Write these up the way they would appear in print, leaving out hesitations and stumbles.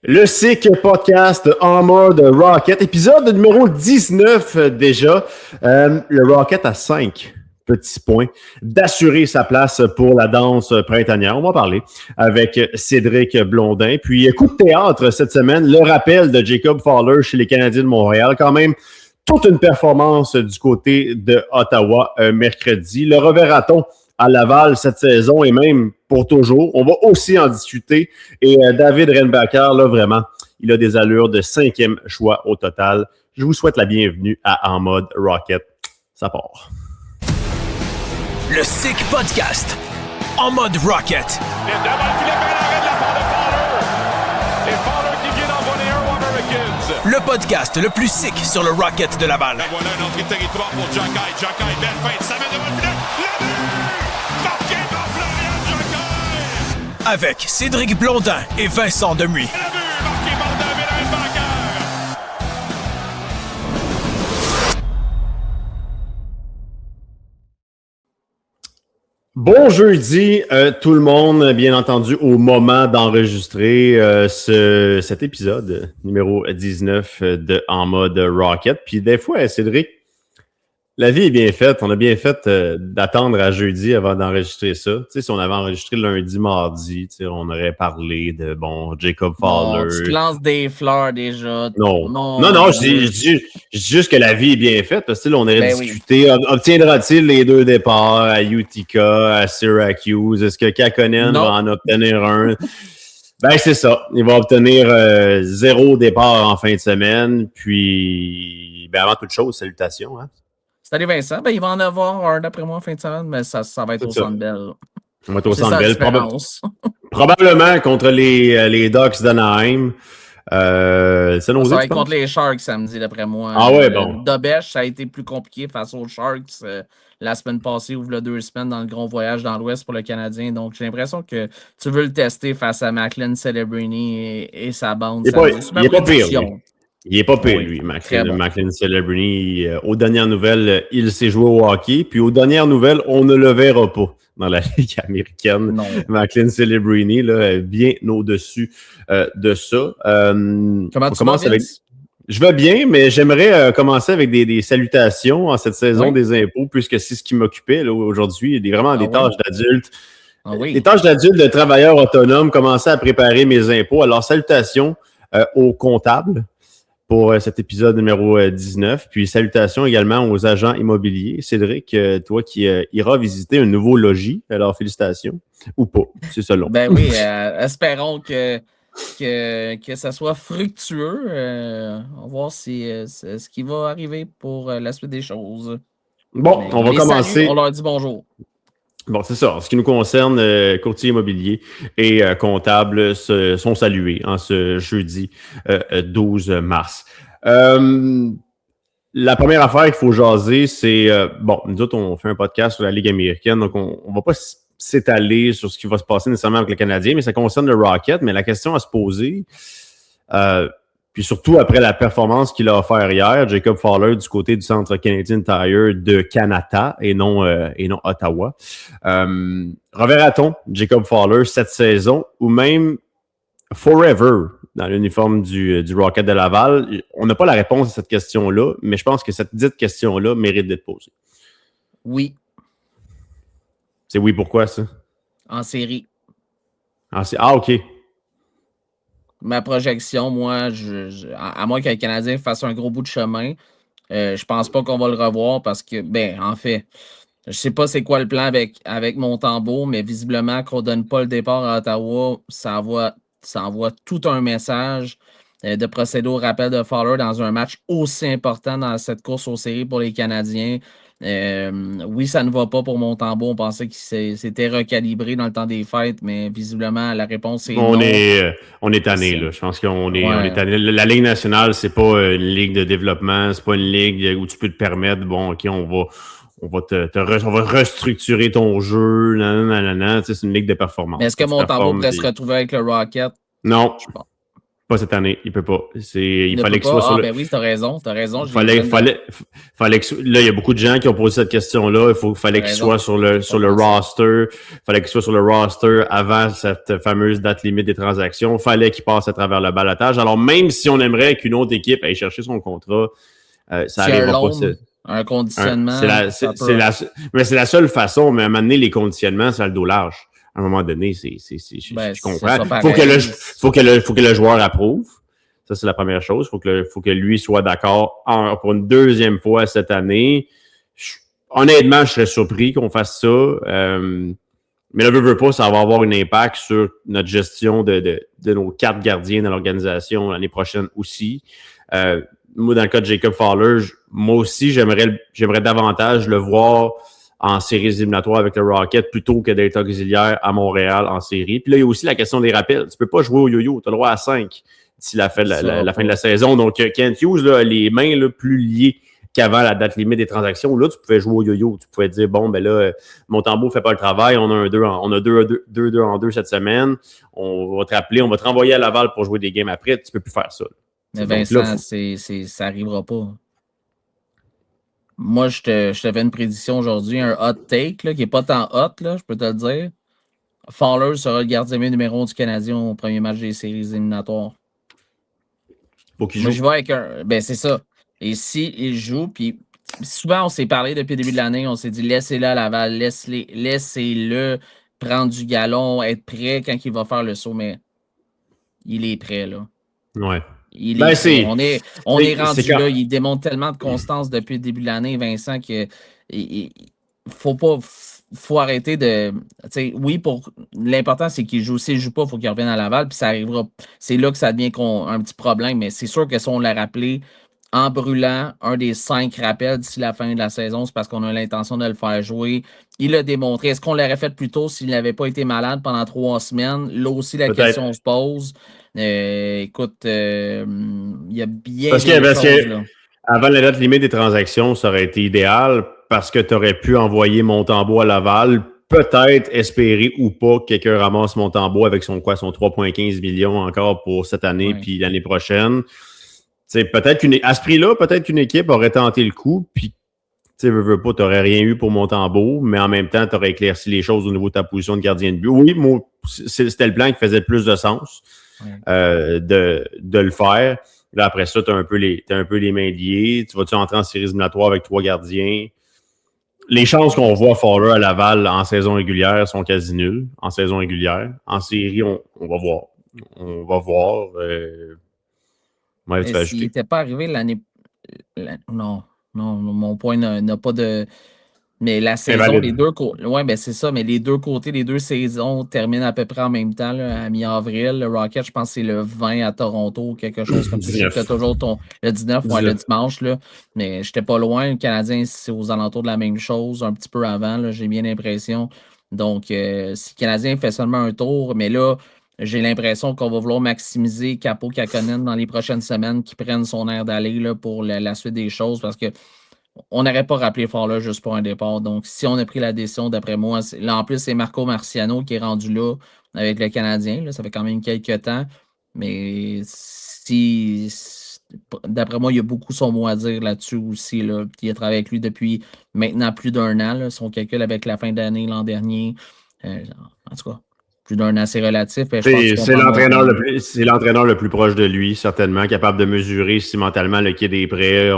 Le SIC podcast en mode Rocket, épisode numéro 19 déjà. Le Rocket a 5 petits points d'assurer sa place pour la danse printanière. On va parler avec Cédric Blondin. Puis coup de théâtre cette semaine, le rappel de Jacob Fowler chez les Canadiens de Montréal. Quand même, toute une performance du côté de Ottawa mercredi. Le reverra-t-on à Laval cette saison et même pour toujours? On va aussi en discuter. Et David Renbacker, là, vraiment, il a des allures de 5e choix au total. Je vous souhaite la bienvenue à En mode Rocket. Ça part. Le SIC Podcast, En mode Rocket. Le podcast le plus sick sur le Rocket de Laval. Voilà une entrée de territoire pour Jacky. Jacky, belle feinte, ça met devant le filet. Le but! Marqué par Florian Jacky! Avec Cédric Blondin et Vincent Demuy. Le but marqué par David Renbacker. Bon jeudi, tout le monde, bien entendu, au moment d'enregistrer cet épisode numéro 19 de En mode Rocket. Puis des fois, Cédric, la vie est bien faite. On a bien fait d'attendre à jeudi avant d'enregistrer ça. Tu sais, si on avait enregistré lundi, mardi, tu sais, on aurait parlé de, Jacob Fowler. Tu te lances des fleurs déjà. Non, je dis juste que la vie est bien faite. Parce que là, on aurait discuté. Oui. Obtiendra-t-il les 2 départs à Utica, à Syracuse? Est-ce que Kakkonen va en obtenir un? Ben, c'est ça. Il va obtenir 0 départ en fin de semaine. Puis, avant toute chose, salutations. Hein? Salut Vincent. Ben, il va en avoir un d'après moi en fin de semaine, mais ça va être au Centre Bell. Ça va être au Centre Bell. Probablement contre les Ducks d'Anaheim. Ça va être contre les Sharks samedi, d'après moi. Ah ouais, bon. Dobèche, ça a été plus compliqué face aux Sharks la semaine passée ou il y a 2 semaines dans le gros voyage dans l'Ouest pour le Canadien. Donc, j'ai l'impression que tu veux le tester face à Macklin Celebrini et sa bande. Il n'est pas pire. Il n'est pas pire, lui, Macklin Celebrini. Aux dernières nouvelles, il s'est joué au hockey. Puis aux dernières nouvelles, on ne le verra pas dans la Ligue américaine. Non. Macklin Celebrini, là, bien au-dessus de ça. Comment tu vas, Vince? Je vais bien, mais j'aimerais commencer avec des salutations en cette saison des impôts, puisque c'est ce qui m'occupait là, aujourd'hui. Vraiment des tâches d'adultes. Des tâches d'adultes, de travailleurs autonomes, commencer à préparer mes impôts. Alors, salutations aux comptables pour cet épisode numéro 19. Puis salutations également aux agents immobiliers. Cédric, toi qui iras visiter un nouveau logis, alors félicitations. Ou pas, c'est selon. Ben oui, espérons que ça soit fructueux. On va voir ce qui va arriver pour la suite des choses. Bon, on va commencer. Salue, on leur dit bonjour. Bon, c'est ça. En ce qui nous concerne, courtier immobilier et comptable sont salués en ce jeudi 12 mars. La première affaire qu'il faut jaser, c'est... nous autres, on fait un podcast sur la Ligue américaine, donc on va pas s'étaler sur ce qui va se passer nécessairement avec le Canadien, mais ça concerne le Rocket. Mais la question à se poser... puis surtout après la performance qu'il a offert hier, Jacob Fowler du côté du centre Canadian Tire de Canada et non Ottawa. Reverra-t-on Jacob Fowler cette saison ou même forever dans l'uniforme du Rocket de Laval? On n'a pas la réponse à cette question-là, mais je pense que cette dite question-là mérite d'être posée. Oui. C'est oui, pourquoi ça? En série. OK. Ma projection, moi, à moins que le Canadien fasse un gros bout de chemin, je pense pas qu'on va le revoir parce que, en fait, je sais pas c'est quoi le plan avec Montembeault, mais visiblement qu'on donne pas le départ à Ottawa, ça envoie tout un message de procéder au rappel de Fowler dans un match aussi important dans cette course aux séries pour les Canadiens. Oui, ça ne va pas pour Montembeault. On pensait qu'il s'était recalibré dans le temps des fêtes, mais visiblement, la réponse est non. On est tanné, là. Je pense qu'on est tanné. La Ligue nationale, c'est pas une ligue de développement, c'est pas une ligue où tu peux te permettre, OK, on va restructurer ton jeu, c'est une ligue de performance. Mais est-ce que Montembeault pourrait se retrouver avec le Rocket? Non. Pas cette année, il peut pas. Il ne fallait peut qu'il soit pas. sur Ben oui, t'as raison. fallait que, là, il y a beaucoup de gens qui ont posé cette question-là. Fallait qu'il soit sur le roster. Fallait qu'il soit sur le roster avant cette fameuse date limite des transactions. Fallait qu'il passe à travers le ballottage. Alors, même si on aimerait qu'une autre équipe aille chercher son contrat, ça arrivera pas. Un conditionnement. Mais c'est la seule façon, mais à un moment donné, les conditionnements, ça a le dos large. À un moment donné, je comprends. Faut que le joueur approuve. Ça, c'est la première chose. Faut que lui soit d'accord pour une deuxième fois cette année. Honnêtement, je serais surpris qu'on fasse ça. Mais là, veut pas, ça va avoir un impact sur notre gestion de nos 4 gardiens dans l'organisation l'année prochaine aussi. Moi, dans le cas de Jacob Fowler, moi aussi, j'aimerais davantage le voir en séries éliminatoires avec le Rocket plutôt que d'être auxiliaire à Montréal en série. Puis là, il y a aussi la question des rappels. Tu peux pas jouer au yo-yo. Tu as le droit à 5 d'ici la fin de la saison. Donc, Kent Hughes là, a les mains là, plus liées qu'avant la date limite des transactions. Là, tu pouvais jouer au yo-yo. Tu pouvais dire, bon, ben là, Montembeault fait pas le travail. On a 2 en 2 cette semaine. On va te rappeler, on va te renvoyer à Laval pour jouer des games après. Tu peux plus faire ça. Mais Vincent, là, ça arrivera pas. Moi, je te fais une prédiction aujourd'hui, un hot take, là, qui n'est pas tant hot, là, je peux te le dire. Fowler sera le gardien numéro 1 du Canadien au premier match des séries éliminatoires. Faut qu'il joue. Moi, je vais avec un. Ben, c'est ça. Et s'il joue, puis souvent, on s'est parlé depuis le début de l'année, on s'est dit laissez-le à Laval, laissez-le prendre du galon, être prêt quand il va faire le saut, mais il est prêt, là. Ouais. On est rendu là. Il démontre tellement de constance depuis le début de l'année, Vincent, que faut arrêter de. Oui, l'important, c'est qu'il joue. S'il ne joue pas, il faut qu'il revienne à Laval. Puis ça arrivera. C'est là que ça devient un petit problème. Mais c'est sûr que si on l'a rappelé en brûlant un des 5 rappels d'ici la fin de la saison, c'est parce qu'on a l'intention de le faire jouer. Il l'a démontré. Est-ce qu'on l'aurait fait plus tôt s'il n'avait pas été malade pendant 3 semaines? Là aussi, la question se pose. Écoute, il y a bien parce que avant la date limite des transactions, ça aurait été idéal parce que tu aurais pu envoyer Montembeault à Laval, peut-être espérer ou pas que quelqu'un ramasse Montembeault avec son 3,15 millions encore pour cette année puis l'année prochaine. Peut-être à ce prix-là, peut-être qu'une équipe aurait tenté le coup, puis veux pas, tu n'aurais rien eu pour Montembeault, mais en même temps, tu aurais éclairci les choses au niveau de ta position de gardien de but. Oui, moi, c'était le plan qui faisait plus de sens de le faire. Là, après ça, tu as un peu les mains liées. Tu vas-tu entrer en séries éliminatoires avec 3 gardiens? Les chances qu'on voit Fowler à Laval en saison régulière sont quasi nulles. En saison régulière. En série, on va voir. On va voir. S'il n'était pas arrivé l'année... Non, mon point n'a pas de... Mais la saison, les deux côtés... Oui, ben c'est ça, mais les deux côtés, les 2 saisons terminent à peu près en même temps, là, à mi-avril. Le Rocket, je pense que c'est le 20 à Toronto, quelque chose comme ça. C'était toujours le 19, le dimanche, là. Mais j'étais pas loin. Le Canadien, c'est aux alentours de la même chose, un petit peu avant, là, j'ai bien l'impression. Donc, si le Canadien fait seulement un tour, mais là, j'ai l'impression qu'on va vouloir maximiser Capo Kakkonen dans les prochaines semaines, qui prennent son air d'aller là, pour la suite des choses, parce que on n'aurait pas rappelé Fowler juste pour un départ. Donc, si on a pris la décision, d'après moi, là, en plus, c'est Marco Marciano qui est rendu là avec le Canadien. Là, ça fait quand même quelques temps. Mais d'après moi, il y a beaucoup son mot à dire là-dessus aussi. Là. Il a travaillé avec lui depuis maintenant plus d'1 an. Là, son calcul avec la fin d'année l'an dernier. En tout cas, plus d'1 an, c'est relatif. C'est l'entraîneur le plus proche de lui, certainement, capable de mesurer si mentalement le kid est prêt.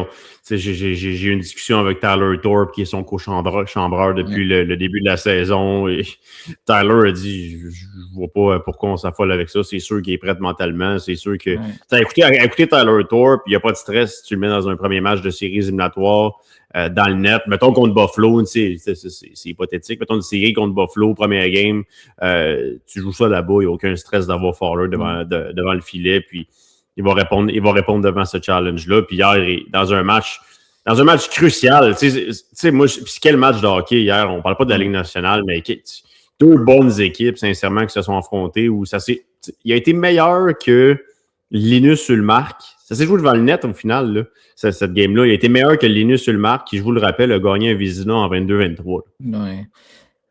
J'ai eu une discussion avec Tyler Thorpe, qui est son co-chambreur depuis le début de la saison. Et Tyler a dit, je vois pas pourquoi on s'affole avec ça. C'est sûr qu'il est prêt mentalement. C'est sûr que... Écoutez Tyler Thorpe, il n'y a pas de stress si tu le mets dans un premier match de séries éliminatoires dans le net. Mettons contre Buffalo, c'est hypothétique. Mettons une série contre Buffalo, première game, tu joues ça là-bas, il n'y a aucun stress d'avoir Fowler devant le filet, puis il va répondre devant ce challenge-là. Puis hier, dans un match crucial, moi, quel match de hockey hier? On parle pas de la Ligue nationale, mais 2 bonnes équipes, sincèrement, qui se sont affrontées, où il a été meilleur que Linus Ullmark. Ça s'est joué devant le net au final, là, cette game-là. Il a été meilleur que Linus Ullmark, qui, je vous le rappelle, a gagné un Vizina en 22-23. Ouais.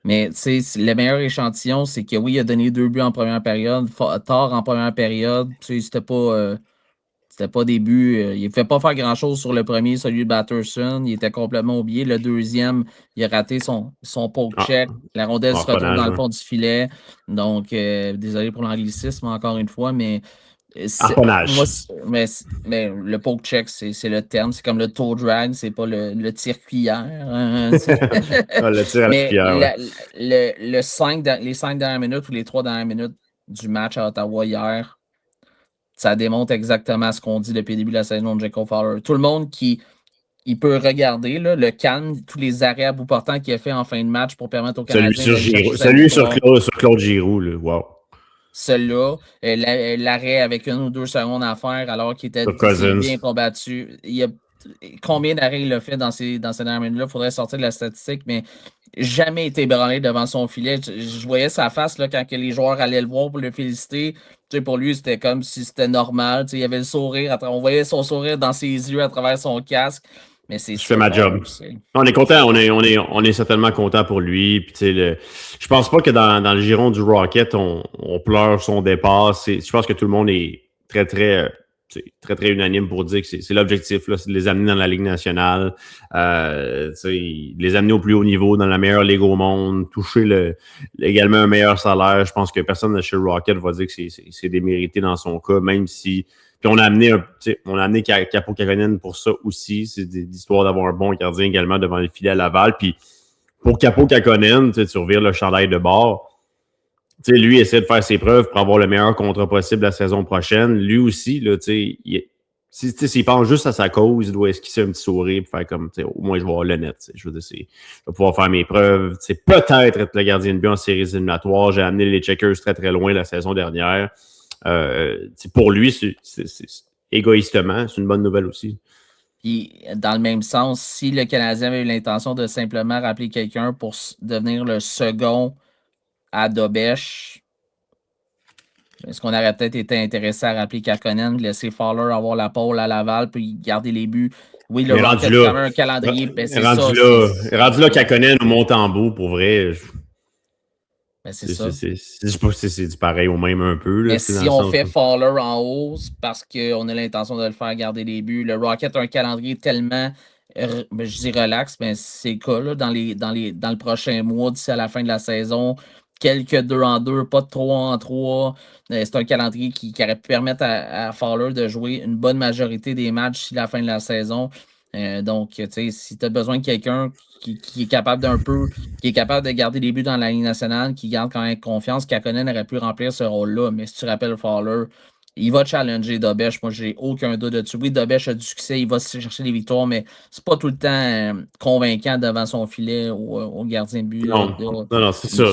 Mais le meilleur échantillon, c'est que oui, il a donné 2 buts en première période, tard en première période. C'était pas des buts. Il ne fait pas faire grand-chose sur le premier, celui de Batterson. Il était complètement oublié. Le deuxième, il a raté son poke check. La rondelle se retrouve dans le fond du filet. Donc, désolé pour l'anglicisme encore une fois, mais moi, mais le poke check, c'est le terme. C'est comme le toe drag, c'est pas le tir-cuillère. Le tir à la cuillère, les 5 dernières minutes ou les 3 dernières minutes du match à Ottawa hier, ça démontre exactement ce qu'on dit depuis le début de la saison de Jacob Fowler. Tout le monde il peut regarder là, le calme, tous les arrêts à bout portant qu'il a fait en fin de match pour permettre aux Canadiens Celui sur Claude Giroux, là. Wow. Celui-là, l'arrêt avec 1 ou 2 secondes à faire alors qu'il était bien combattu. Combien d'arrêts il a fait dans ces dernières minutes-là? Il faudrait sortir de la statistique, mais jamais été ébranlé devant son filet. Je voyais sa face là, quand les joueurs allaient le voir pour le féliciter. Pour lui, c'était comme si c'était normal. Il avait le sourire. On voyait son sourire dans ses yeux à travers son casque. Mais je fais ma job. On est content, on est certainement content pour lui. Puis, je pense pas que dans le giron du Rocket, on pleure son départ. Je pense que tout le monde est très, très, très, très unanime pour dire que c'est l'objectif, là, c'est de les amener dans la Ligue nationale, les amener au plus haut niveau, dans la meilleure ligue au monde, toucher également un meilleur salaire. Je pense que personne chez le Rocket va dire que c'est démérité dans son cas, même si. Puis on a amené Capo Kakkonen pour ça aussi. C'est l'histoire d'avoir un bon gardien également devant le filet à Laval. Puis pour Capo Kakkonen, tu revires le chandail de bord. Lui essaie de faire ses preuves pour avoir le meilleur contrat possible la saison prochaine. Lui aussi, là, s'il pense juste à sa cause, il doit esquisser un petit sourire pour faire comme au moins je vais avoir le net. Je veux dire, je vais pouvoir faire mes preuves. Peut-être être le gardien de but en séries éliminatoires. J'ai amené les Checkers très très loin la saison dernière. Pour lui, c'est égoïstement, c'est une bonne nouvelle aussi. Puis, dans le même sens, si le Canadien avait eu l'intention de simplement rappeler quelqu'un pour devenir le second à Dobèche, est-ce qu'on aurait peut-être été intéressé à rappeler Kakkonen, laisser Fowler avoir la pole à Laval, puis garder les buts? Oui, le Rocket a quand même un calendrier. Rendu là, Kakkonen au Montembeau, pour vrai. C'est ça. C'est du pareil au même un peu. Là, mais si on fait Fowler en haut, c'est parce qu'on a l'intention de le faire garder les buts. Le Rocket a un calendrier tellement, je dis relax, mais c'est le cas là, dans le prochain mois, d'ici à la fin de la saison. Quelques 2-2, pas de 3-3. C'est un calendrier qui aurait pu permettre à Fowler de jouer une bonne majorité des matchs d'ici la fin de la saison. Donc, tu sais, si tu as besoin de quelqu'un qui est capable qui est capable de garder des buts dans la Ligue nationale, qui garde quand même confiance, Kakkonen aurait pu remplir ce rôle-là. Mais si tu rappelles Fowler, il va challenger Dobèche. Moi, j'ai aucun doute de dessus. Oui, Dobèche a du succès, il va chercher des victoires, mais c'est pas tout le temps convaincant devant son filet au gardien de but. Non, c'est ça.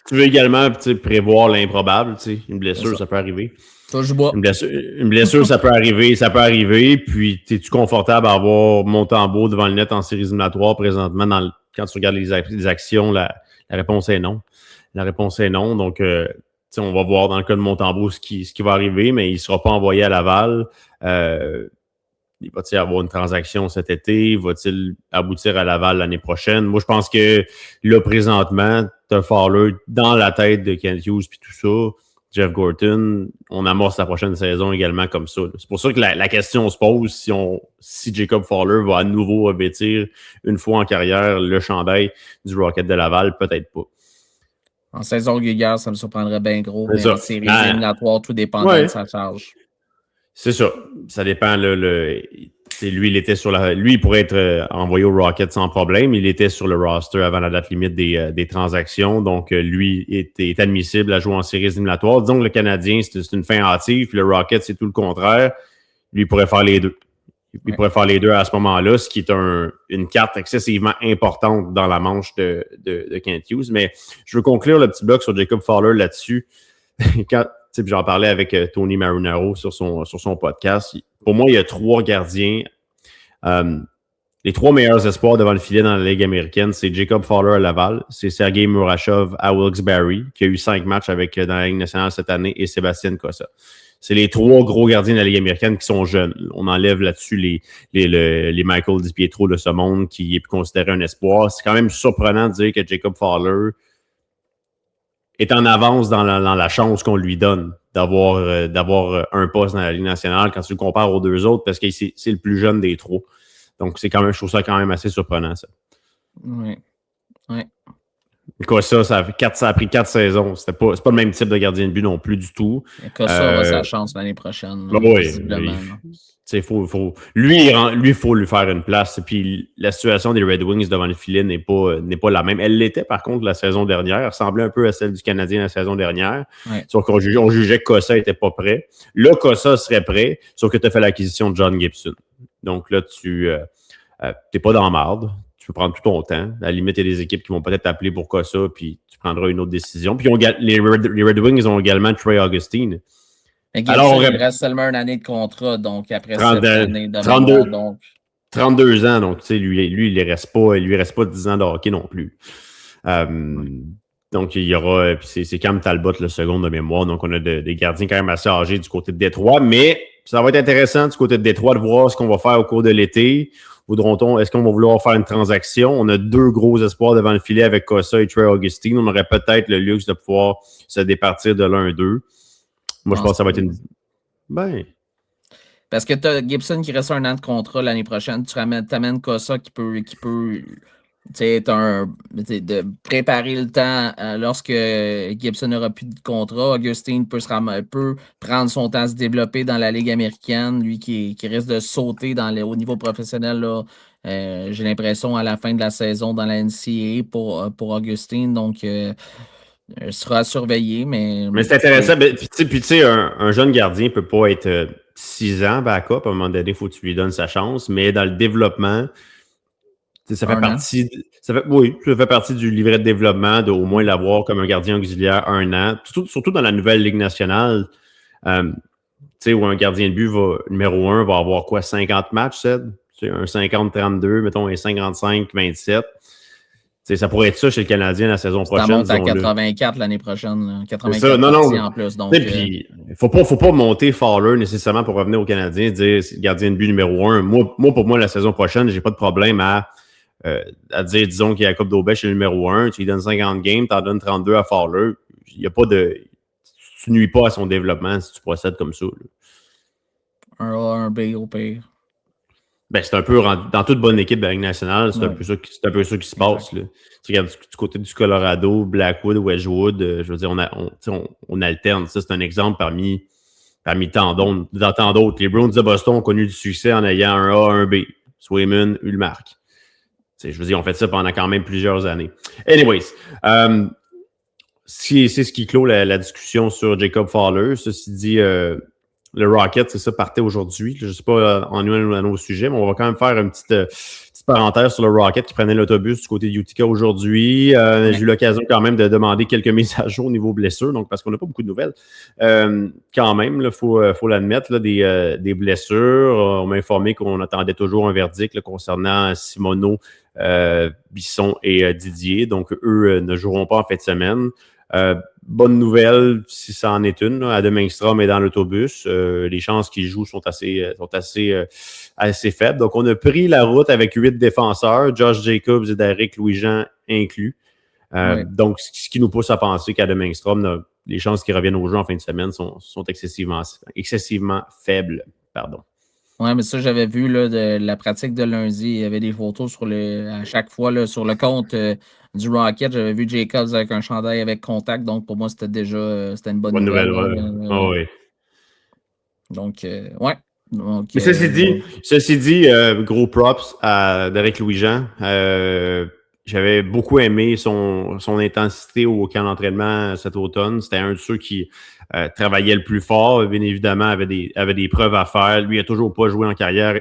Tu veux également prévoir l'improbable. Une blessure, ça peut arriver. Une blessure, ça peut arriver. Puis, es-tu confortable à avoir Montembeau devant le net en séries éliminatoires présentement? Quand tu regardes les actions, la réponse est non. La réponse est non. Donc, on va voir dans le cas de Montembeau ce qui va arriver, mais il ne sera pas envoyé à Laval. Il va-t-il avoir une transaction cet été? Va-t-il aboutir à Laval l'année prochaine? Moi, je pense que là, présentement, tu as Fowler dans la tête de Kent Hughes puis tout ça. Jeff Gorton, on amorce la prochaine saison également comme ça. C'est pour ça que la question se pose si Jacob Fowler va à nouveau revêtir une fois en carrière le chandail du Rocket de Laval, peut-être pas. En saison régulière, ça me surprendrait bien gros, mais en séries éliminatoires, tout dépend de sa charge. C'est ça. Ça dépend. Lui, il pourrait être envoyé au Rocket sans problème. Il était sur le roster avant la date limite des transactions. Donc, lui est admissible à jouer en séries éliminatoires. Disons que le Canadien, c'est une fin hâtive. Puis le Rocket, c'est tout le contraire. Lui, il pourrait faire les deux. Il pourrait faire les deux à ce moment-là, ce qui est une carte excessivement importante dans la manche de Kent Hughes. Mais je veux conclure le petit bloc sur Jacob Fowler là-dessus. J'en parlais avec Tony Marinaro sur son podcast. Pour moi, il y a 3 gardiens Les 3 meilleurs espoirs devant le filet dans la Ligue américaine, c'est Jacob Fowler à Laval, c'est Sergei Murashov à Wilkes-Barre, qui a eu 5 matchs dans la Ligue nationale cette année, et Sébastien Cossa. C'est les 3 gros gardiens de la Ligue américaine qui sont jeunes. On enlève là-dessus les Michael DiPietro de ce monde qui est plus considéré un espoir. C'est quand même surprenant de dire que Jacob Fowler est en avance dans la chance qu'on lui donne d'avoir un poste dans la Ligue nationale quand tu le compares aux 2 autres, parce que c'est le plus jeune des 3. Donc, je trouve ça quand même assez surprenant, ça. Oui. Cossa, ça a pris 4 saisons. C'est pas le même type de gardien de but non plus du tout. Cossa aura sa chance l'année prochaine. Oui. Lui, il faut lui faire une place. Et puis, la situation des Red Wings devant le filet n'est pas la même. Elle l'était, par contre, la saison dernière. Elle ressemblait un peu à celle du Canadien la saison dernière. Ouais. Sauf qu'on jugeait que Cossa n'était pas prêt. Là, Cossa serait prêt, sauf que tu as fait l'acquisition de John Gibson. Donc là, tu n'es pas dans la marde. Tu peux prendre tout ton temps. À la limite, il y a des équipes qui vont peut-être t'appeler pour Cossa, puis tu prendras une autre décision. Puis les Red Wings ont également Trey Augustine. Alors, il reste seulement une année de contrat, donc après cette année de 32 ans, donc tu sais, lui, il lui reste pas 10 ans de hockey non plus. Donc, il y aura, c'est Cam Talbot, le second de mémoire, donc on a des gardiens quand même assez âgés du côté de Détroit, mais ça va être intéressant du côté de Détroit de voir ce qu'on va faire au cours de l'été. Est-ce qu'on va vouloir faire une transaction? On a 2 gros espoirs devant le filet avec Cossa et Trey Augustine. On aurait peut-être le luxe de pouvoir se départir de l'un d'eux. Moi, je pense que ça va être une... Parce que tu as Gibson qui reste 1 an de contrat l'année prochaine. Tu t'amènes Cossa qui peut de préparer le temps lorsque Gibson n'aura plus de contrat. Augustine peut prendre son temps à se développer dans la Ligue américaine. Lui qui risque de sauter au niveau professionnel, là, j'ai l'impression, à la fin de la saison dans la NCAA pour Augustine. Donc, sera à surveiller, mais c'est intéressant. Puis tu sais, un jeune gardien ne peut pas être 6 ans backup. À un moment donné, il faut que tu lui donnes sa chance. Mais dans le développement, ça fait partie du livret de développement d'au moins l'avoir comme un gardien auxiliaire 1 an. Surtout dans la nouvelle Ligue nationale, où un gardien de but numéro 1 va avoir quoi, 50 matchs, c'est un 50-32, mettons, un 55-27. Ça pourrait être ça chez le Canadien la saison prochaine. Ça monte à 84 l'année prochaine. 84 en plus. Donc, puis, faut pas monter Fowler nécessairement pour revenir au Canadien et dire c'est le gardien de but numéro 1. Pour moi, la saison prochaine, j'ai pas de problème à dire, disons qu'il y a la Coupe d'Aubèche, le numéro 1, tu lui donnes 50 games, tu en donnes 32 à Fowler. Il y a pas de... Tu nuis pas à son développement si tu procèdes comme ça. Là. Un A, un B au pire. C'est un peu, dans toute bonne équipe de la Ligue nationale, c'est un peu ça qui se passe. Là. Tu regardes du côté du Colorado, Blackwood, Wedgwood, je veux dire, on alterne. Ça, c'est un exemple parmi tant d'autres. Les Bruins de Boston ont connu du succès en ayant un A, un B. Swayman, Ullmark. Je veux dire, on fait ça pendant quand même plusieurs années. Anyways, c'est ce qui clôt la discussion sur Jacob Fowler. Ceci dit, le Rocket, c'est ça, partait aujourd'hui. Je ne sais pas en nous à nos sujets, mais on va quand même faire une petite parenthèse sur le Rocket qui prenait l'autobus du côté de Utica aujourd'hui. J'ai eu l'occasion quand même de demander quelques mises à jour au niveau blessures, donc parce qu'on n'a pas beaucoup de nouvelles. Quand même, il faut l'admettre, là, des blessures. On m'a informé qu'on attendait toujours un verdict là, concernant Simoneau, Bisson et Didier. Donc, eux ne joueront pas en fin de semaine. Bonne nouvelle, si ça en est une, là, Adam Engstrom est dans l'autobus. Les chances qu'il joue sont assez faibles. Donc, on a pris la route avec 8 défenseurs, Josh Jacobs et Derek Louis-Jean inclus. Donc, ce qui nous pousse à penser qu'Adam Engstrom, les chances qu'il revienne au jeu en fin de semaine sont excessivement faibles. Pardon. Oui, mais ça, j'avais vu là, de la pratique de lundi. Il y avait des photos à chaque fois là, sur le compte du Rocket. J'avais vu Jacobs avec un chandail avec contact. Donc, pour moi, c'était une bonne nouvelle. Oui. Donc, ouais. Donc, mais ceci dit, gros props à Derek Louis-Jean. J'avais beaucoup aimé son intensité au camp d'entraînement cet automne. C'était un de ceux qui travaillait le plus fort. Bien évidemment, avait des preuves à faire. Lui, il n'a toujours pas joué en carrière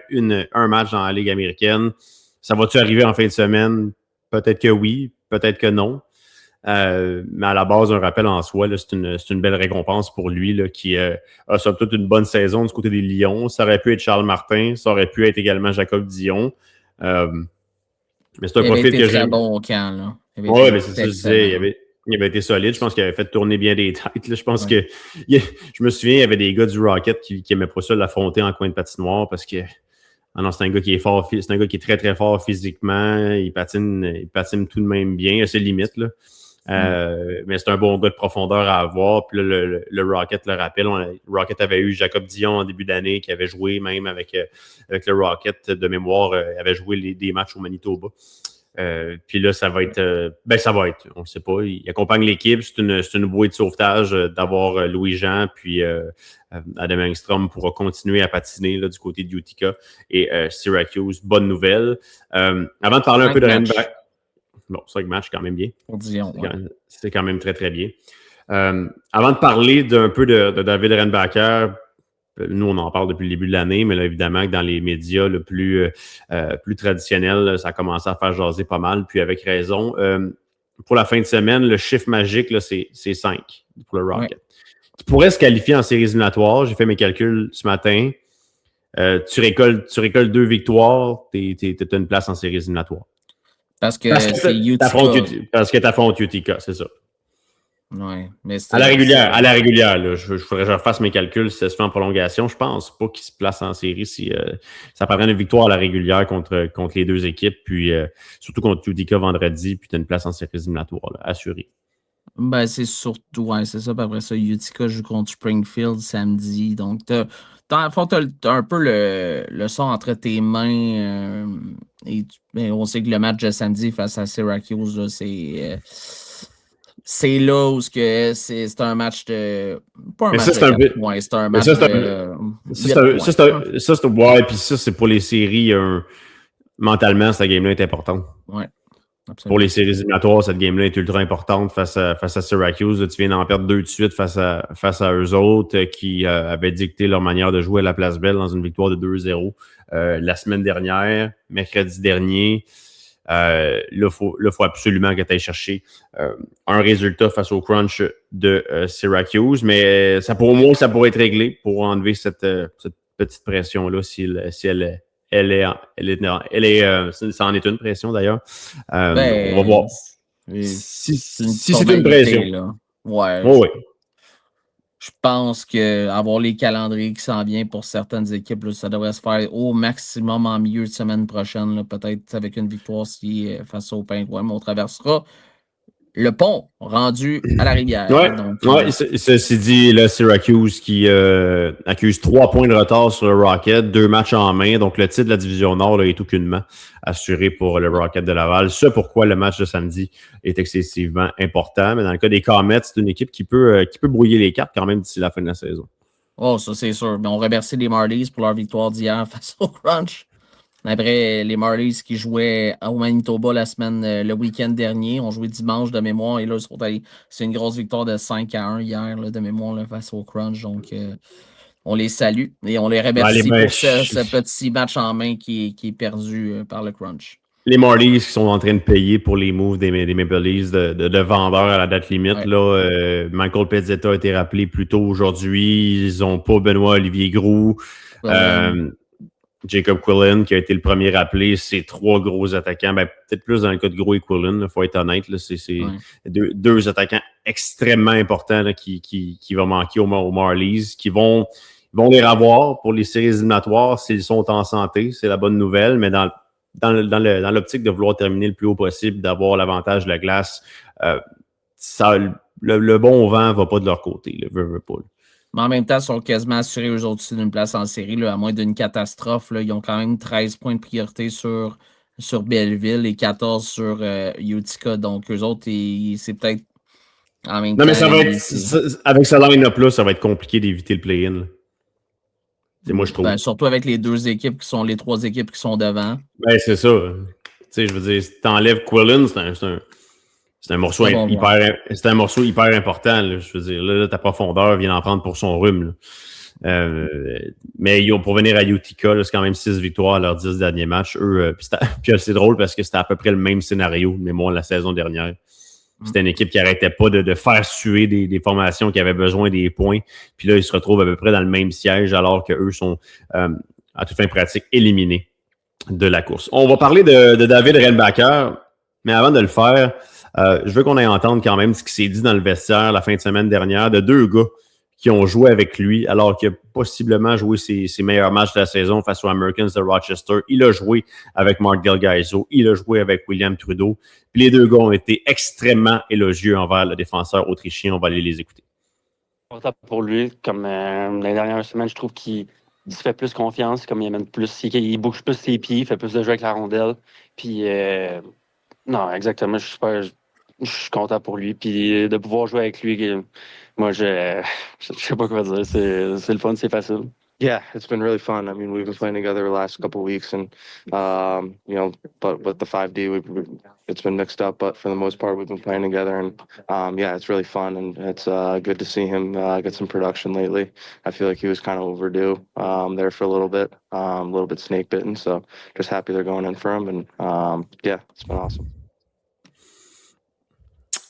un match dans la Ligue américaine. Ça va-tu arriver en fin de semaine? Peut-être que oui, peut-être que non. Mais à la base, un rappel en soi, là, c'est une belle récompense pour lui là, qui a somme toute une bonne saison du côté des Lions. Ça aurait pu être Charles Martin, ça aurait pu être également Jacob Dion. Mais c'est un Il avait profil été que très j'aime. bon au camp, là. Oui, mais c'est ça que je disais. Il avait été solide. Je pense qu'il avait fait tourner bien des têtes. Là. Je pense que. Je me souviens, il y avait des gars du Rocket qui aimaient pas ça l'affronter en coin de patinoire parce que. Ah non, c'est un gars qui est fort. C'est un gars qui est très, très fort physiquement. Il patine tout de même bien. Il a ses limites, là. Mais c'est un bon gars de profondeur à avoir. Puis là, le Rocket le rappelle. Le Rocket avait eu Jacob Dion en début d'année qui avait joué même avec le Rocket de mémoire. Avait joué des matchs au Manitoba. Puis là, ça va être, on ne sait pas. Il accompagne l'équipe. C'est une bouée de sauvetage d'avoir Louis-Jean, puis Adam Engstrom pourra continuer à patiner là, du côté de Utica et Syracuse. Bonne nouvelle. Avant de parler un peu de Renbacker. Bon, 5 matchs, quand même bien. Pour Dion, c'est quand même très, très bien. Avant de parler d'un peu de David Renbacker, nous, on en parle depuis le début de l'année, mais là, évidemment, que dans les médias le plus traditionnels, ça a commencé à faire jaser pas mal, puis avec raison. Pour la fin de semaine, le chiffre magique, là, c'est 5 pour le Rocket. Qui pourrait se qualifier en séries éliminatoires. J'ai fait mes calculs ce matin. Tu récoltes 2 victoires, t'as une place en séries éliminatoires. Parce que c'est Utica. Parce que t'affrontes Utica, c'est ça. Ouais, mais à la régulière, là, je faudrait que je refasse mes calculs si ça se fait en prolongation. Je pense pas qu'il se place en série si ça prendrait une victoire à la régulière contre les deux équipes, puis surtout contre Utica vendredi, puis tu as une place en série éliminatoire, assurée. Ben, c'est surtout, c'est ça. Puis après ça, Utica joue contre Springfield samedi. Donc, t'as un peu le son entre tes mains. On sait que le match de samedi face à Syracuse, là, c'est là où c'est un match de. Pas un match de 4 points, c'est un match de. Ouais, puis ça, c'est pour les séries. Mentalement, cette game-là est importante. Ouais. Absolument. Pour les séries éliminatoires, cette game-là est ultra importante face à Syracuse. Tu viens d'en perdre 2 de suite face à eux autres qui avaient dicté leur manière de jouer à la Place Belle dans une victoire de 2-0 la semaine dernière, mercredi dernier. Là, faut absolument que tu ailles chercher un résultat face au crunch de Syracuse, mais ça pourrait être réglé pour enlever cette petite pression-là si elle c'en est une pression d'ailleurs. On va voir. Si c'est une pression. Là. Ouais. Oh, oui. Je pense qu'avoir les calendriers qui s'en viennent pour certaines équipes, là, ça devrait se faire au maximum en milieu de semaine prochaine, là, peut-être avec une victoire face au Pingouins, mais on traversera le pont rendu à la rivière. Oui, ceci dit, là, Syracuse qui accuse 3 points de retard sur le Rocket, 2 matchs en main. Donc, le titre de la Division Nord là, est aucunement assuré pour le Rocket de Laval. C'est pourquoi le match de samedi est excessivement important. Mais dans le cas des Comets, c'est une équipe qui peut brouiller les cartes quand même d'ici la fin de la saison. Oh, ça, c'est sûr. Mais on remercie les Marlies pour leur victoire d'hier face au Crunch. Après, les Marlies qui jouaient au Manitoba le week-end dernier, ont joué dimanche de mémoire et là, ils sont allés. C'est une grosse victoire de 5-1 hier là, de mémoire là, face au Crunch. Donc, on les salue et on les remercie pour ce petit match en main qui est perdu par le Crunch. Les Marlies qui sont en train de payer pour les moves des Maple Leafs de vendeurs à la date limite. Ouais. Là, Michael Pezzetta a été rappelé plus tôt aujourd'hui. Ils n'ont pas Benoît-Olivier Groux. Jacob Quillen, qui a été le premier rappelé, c'est 3 gros attaquants. Ben, peut-être plus dans le cas de Groux et Quillen, il faut être honnête. Là, c'est deux attaquants extrêmement importants là, qui vont manquer aux Marlies, qui vont les revoir pour les séries éliminatoires s'ils sont en santé. C'est la bonne nouvelle, mais dans l'optique de vouloir terminer le plus haut possible, d'avoir l'avantage de la glace, le bon vent ne va pas de leur côté. Veut pas. Mais en même temps, ils sont quasiment assurés eux autres aussi d'une place en série. Là, à moins d'une catastrophe, là, ils ont quand même 13 points de priorité sur Belleville et 14 sur Utica. Donc, eux autres, c'est peut-être en même temps. Non, mais ça va avec ce line-up-là, ça va être compliqué d'éviter le play-in. C'est moi, je trouve. Surtout avec les 2 équipes les 3 équipes qui sont devant. Ben, c'est ça. Tu sais, je veux dire, si t'enlèves Quillen, c'est un morceau hyper important. Là, je veux dire, là, ta profondeur vient d'en prendre pour son rhume. Mais pour venir à Utica, là, c'est quand même 6 victoires à leurs 10 derniers matchs. Eux, puis c'est drôle parce que c'était à peu près le même scénario, mais moi, la saison dernière. C'était une équipe qui n'arrêtait pas de faire suer des formations qui avaient besoin des points. Puis là, ils se retrouvent à peu près dans le même siège alors qu'eux sont, à toute fin pratique, éliminés de la course. On va parler de David Rennbacher, mais avant de le faire, je veux qu'on aille entendre quand même ce qui s'est dit dans le vestiaire la fin de semaine dernière de deux gars qui ont joué avec lui alors qu'il a possiblement joué ses meilleurs matchs de la saison face aux Americans de Rochester. Il a joué avec Mark Del Gaizo, il a joué avec William Trudeau. Puis les deux gars ont été extrêmement élogieux envers le défenseur autrichien. On va aller les écouter. Content pour lui. Comme les dernières semaines, je trouve qu'il se fait plus confiance. Comme il amène plus, il bouge plus ses pieds, il fait plus de jeux avec la rondelle. Puis, non, exactement. Je suis content pour lui. Puis de pouvoir jouer avec lui, moi, je sais pas quoi dire. C'est le fun, c'est facile. Yeah, it's been really fun. I mean, we've been playing together the last couple of weeks, and but with the 5D, it's been mixed up. But for the most part, we've been playing together, and yeah, it's really fun, and it's good to see him get some production lately. I feel like he was kind of overdue there for a little bit snake bitten. So just happy they're going in for him, and yeah, it's been awesome.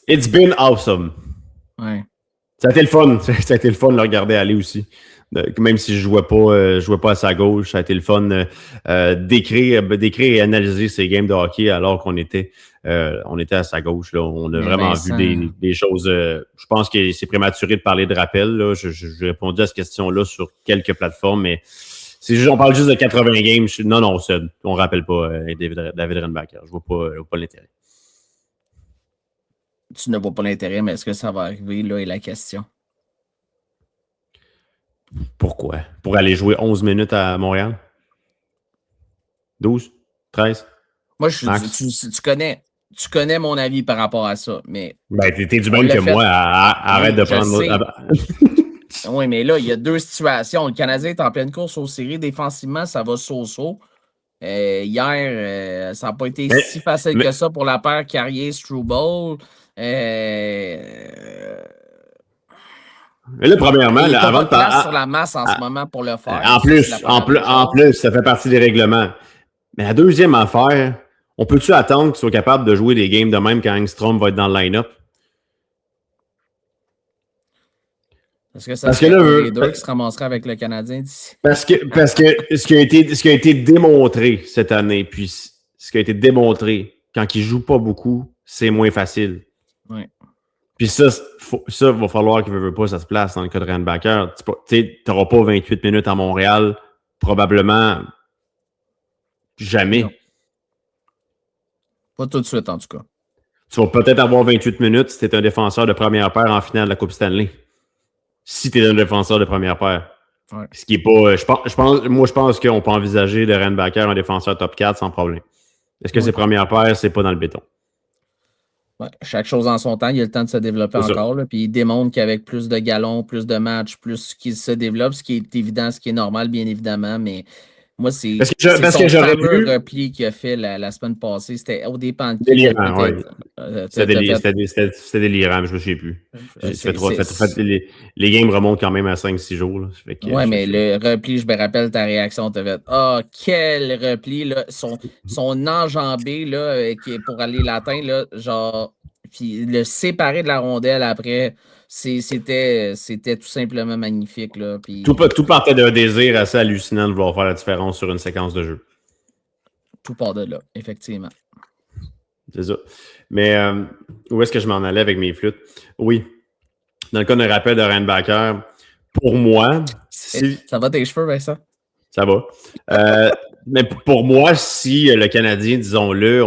It's been awesome. Ouais. Ça a été le fun. Ça a été le fun de le regarder aller aussi. Même si je jouais pas à sa gauche, ça a été le fun d'écrire et analyser ces games de hockey alors qu'on était à sa gauche. Là. On a vraiment vu des choses. Je pense que c'est prématuré de parler de rappel. Là. J'ai répondu à cette question-là sur quelques plateformes, mais on parle juste de 80 games. Non, on ne rappelle pas David Rennbacher. Je vois pas l'intérêt. Tu ne vois pas l'intérêt, mais est-ce que ça va arriver? Là est la question. Pourquoi? Pour aller jouer 11 minutes à Montréal? 12? 13? Moi, tu connais mon avis par rapport à ça, mais... Ben, t'es du même que moi. Arrête de prendre... Oui, mais là, il y a deux situations. Le Canadien est en pleine course aux séries. Défensivement, ça va so-so. Hier, ça n'a pas été si facile que ça pour la paire Carrier-Struble. Mais là, premièrement, il avant de parler sur la masse en ce moment pour le faire. En plus, ça fait partie des règlements. Mais la deuxième affaire, on peut-tu attendre qu'ils soient capables de jouer des games de même quand Engstrom va être dans le line-up? Parce que ça serait là, les deux qui se ramasseraient avec le Canadien d'ici. Parce que ce qui a été démontré cette année, puis ce qui a été démontré quand il ne joue pas beaucoup, c'est moins facile. Oui. Puis ça, va falloir qu'il ne veut pas, ça se place dans le cas de Rennbacher. Tu n'auras pas 28 minutes à Montréal, probablement jamais. Non. Pas tout de suite, en tout cas. Tu vas peut-être avoir 28 minutes si tu es un défenseur de première paire en finale de la Coupe Stanley. Si tu es un défenseur de première paire. Ouais. Ce qui est pas. Je pense qu'on peut envisager de Rennbacher un défenseur top 4 sans problème. Est-ce que c'est première paire, c'est pas dans le béton? Ouais, chaque chose en son temps, il a le temps de se développer encore. Là, puis il démontre qu'avec plus de galons, plus de matchs, plus qu'il se développe, ce qui est évident, ce qui est normal, bien évidemment, mais moi, c'est son fameux repli qu'il a fait la semaine passée. C'était au dépend de qui. Délirant, oui. C'était délirant, mais je ne me souviens plus. Les games remontent quand même à 5-6 jours. Oui, mais le repli, je me rappelle ta réaction, tu avais quel repli, là, son enjambé là, qui est pour aller l'atteindre, là, genre, puis le séparer de la rondelle après. C'était tout simplement magnifique. Là, puis... Tout partait d'un désir assez hallucinant de vouloir faire la différence sur une séquence de jeu. Tout part de là, effectivement. C'est ça. Mais où est-ce que je m'en allais avec mes flûtes? Oui. Dans le cas d'un rappel de Rennbacher, pour moi... Ça va tes cheveux, Vincent? Ça va. Mais pour moi, si le Canadien, disons-le,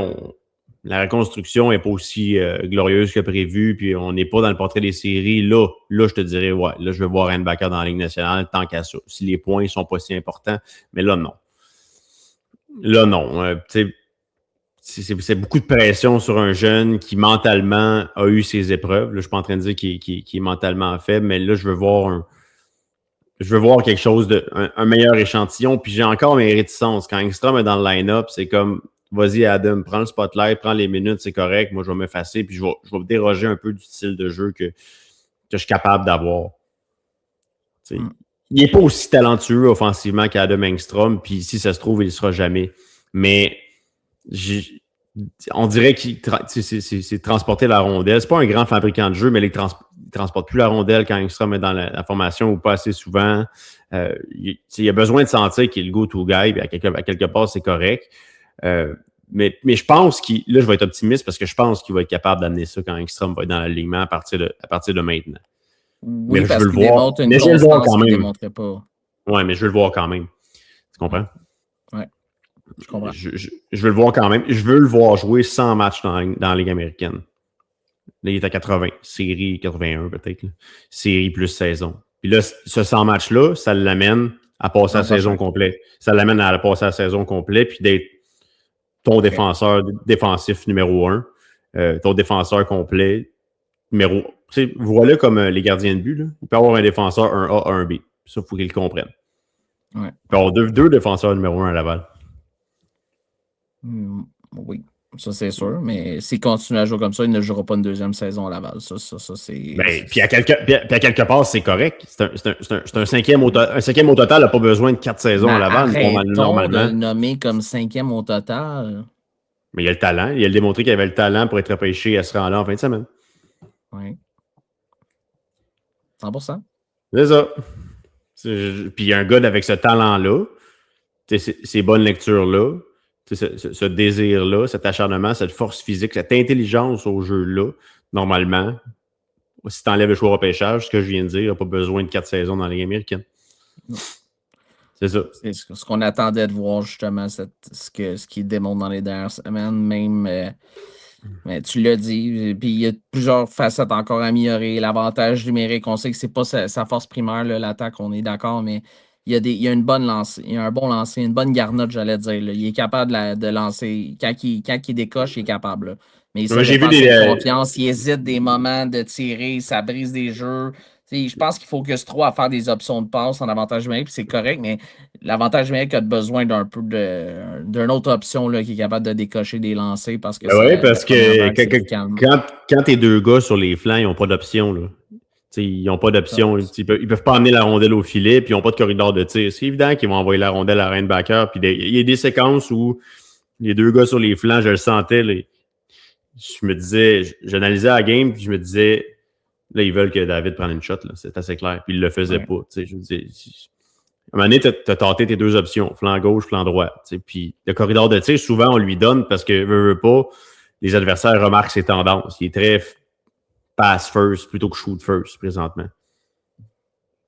la reconstruction n'est pas aussi glorieuse que prévu, puis on n'est pas dans le portrait des séries. Là, je te dirais, ouais, là, je veux voir Rennbacher dans la Ligue nationale tant qu'à ça. Si les points ne sont pas si importants, mais là, non. Là, non. C'est beaucoup de pression sur un jeune qui, mentalement, a eu ses épreuves. Là, je ne suis pas en train de dire qu'il est mentalement faible, mais là, je veux voir quelque chose un meilleur échantillon. Puis j'ai encore mes réticences. Quand Engstrom est dans le line-up, c'est comme... Vas-y, Adam, prends le spotlight, prends les minutes, c'est correct. Moi, je vais m'effacer, puis je vais me déroger un peu du style de jeu que je suis capable d'avoir. Il n'est pas aussi talentueux offensivement qu'Adam Engstrom, puis si ça se trouve, il ne sera jamais. Mais on dirait qu'il c'est transporter la rondelle. C'est pas un grand fabricant de jeu, mais il transporte plus la rondelle quand Engstrom est dans la formation ou pas assez souvent. Il a besoin de sentir qu'il est le go-to guy, puis à quelque part, c'est correct. Mais je pense là, je vais être optimiste parce que je pense qu'il va être capable d'amener ça quand Engstrom va être dans l'alignement à partir de maintenant. Oui, mais parce je veux qu'il le voir. démontre une Mais je veux le voir constance quand qu'il ne même. démontrait pas. Oui, mais je veux le voir quand même. Tu comprends? Oui, je comprends. Je veux le voir quand même. Je veux le voir jouer 100 matchs dans la Ligue américaine. Là, il est à 80. Série 81 peut-être. Là. Série plus saison. Puis là, ce 100 matchs-là, ça l'amène à passer la saison complète. Ça l'amène à passer la saison complète puis d'être ton défenseur défensif numéro 1. Ton défenseur complet numéro... Tu sais, voilà comme les gardiens de but. Là. Il peut y avoir un défenseur 1A, 1B. Ça, il faut qu'ils le comprennent. Ouais. Il peut y avoir deux défenseurs numéro 1 à Laval. Oui, ça c'est sûr. Mais s'il continue à jouer comme ça, il ne jouera pas une deuxième saison à Laval. Ça c'est... Ben, puis à quelque part, c'est correct. C'est un cinquième au total. Un cinquième au total n'a pas besoin de 4 saisons à Laval, normalement. De le nommer comme cinquième au total. Mais il a le talent. Il a démontré qu'il avait le talent pour être repêché à ce rang-là en fin de semaine. Oui. 100%. C'est ça. Puis un gars avec ce talent-là, ces bonnes lectures-là, ce désir-là, cet acharnement, cette force physique, cette intelligence au jeu-là, normalement, si tu enlèves le choix au repêchage, ce que je viens de dire, il n'a pas besoin de 4 saisons dans la Ligue américaine. Non. C'est ça. C'est ce qu'on attendait de voir, justement, ce qu'il démontre dans les dernières semaines, même... mais tu l'as dit, puis il y a plusieurs facettes encore à améliorer. L'avantage numérique, on sait que c'est pas sa force primaire, là, l'attaque, on est d'accord, mais il y a une bonne lancée, il y a un bon lancer, une bonne garnotte, j'allais dire. Là. Il est capable de lancer. Quand il décoche, il est capable. Là. Mais il j'ai vu des confiance, il hésite des moments de tirer, ça brise des jeux. T'sais, je pense qu'il focus trop à faire des options de passe en avantage numérique, puis c'est correct, mais l'avantage numérique a besoin d'une autre option là, qui est capable de décocher des lancers parce que oui, parce que quand tes deux gars sur les flancs, ils n'ont pas d'option. Là. Ils n'ont pas d'option. Ils peuvent pas amener la rondelle au filet, puis ils n'ont pas de corridor de tir. C'est évident qu'ils vont envoyer la rondelle à Reinbacker. Puis il y a des séquences où les deux gars sur les flancs, je le sentais. Là, je me disais, j'analysais la game, puis je me disais, là, ils veulent que David prenne une shot. Là, c'est assez clair. Puis il ne le faisait pas. Je me disais, à un moment donné, tu as tenté tes deux options, flanc gauche, flanc droit. Puis le corridor de tir, souvent, on lui donne parce que, veut pas, les adversaires remarquent ses tendances. Il est très pass first plutôt que shoot first, présentement.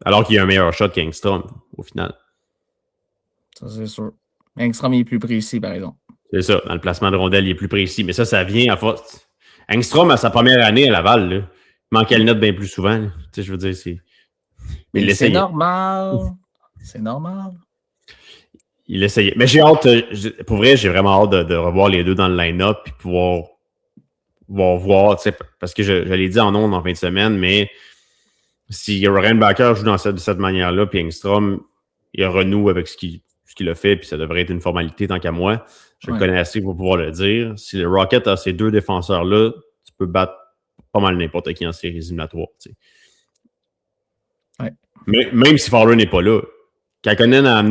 Alors qu'il y a un meilleur shot qu'Engstrom, au final. Ça, c'est sûr. Engstrom, il est plus précis, par exemple. C'est ça. Dans le placement de rondelle, il est plus précis. Mais ça vient à force. Engstrom, à sa première année à Laval, là, il manquait le net bien plus souvent. Je veux dire, c'est... Mais c'est normal. C'est normal. Il essayait. Mais j'ai hâte, pour vrai, j'ai vraiment hâte de revoir les deux dans le line-up et pouvoir voir, parce que je l'ai dit en ondes en fin de semaine, mais si Reinbacker joue de cette manière-là, puis Engstrom, il renoue avec ce qu'il a fait, puis ça devrait être une formalité tant qu'à moi. Je le connais assez pour pouvoir le dire. Si le Rocket a ces deux défenseurs-là, tu peux battre pas mal n'importe qui en séries éliminatoires. Ouais. Mais, même si Fowler n'est pas là, Kakkonen a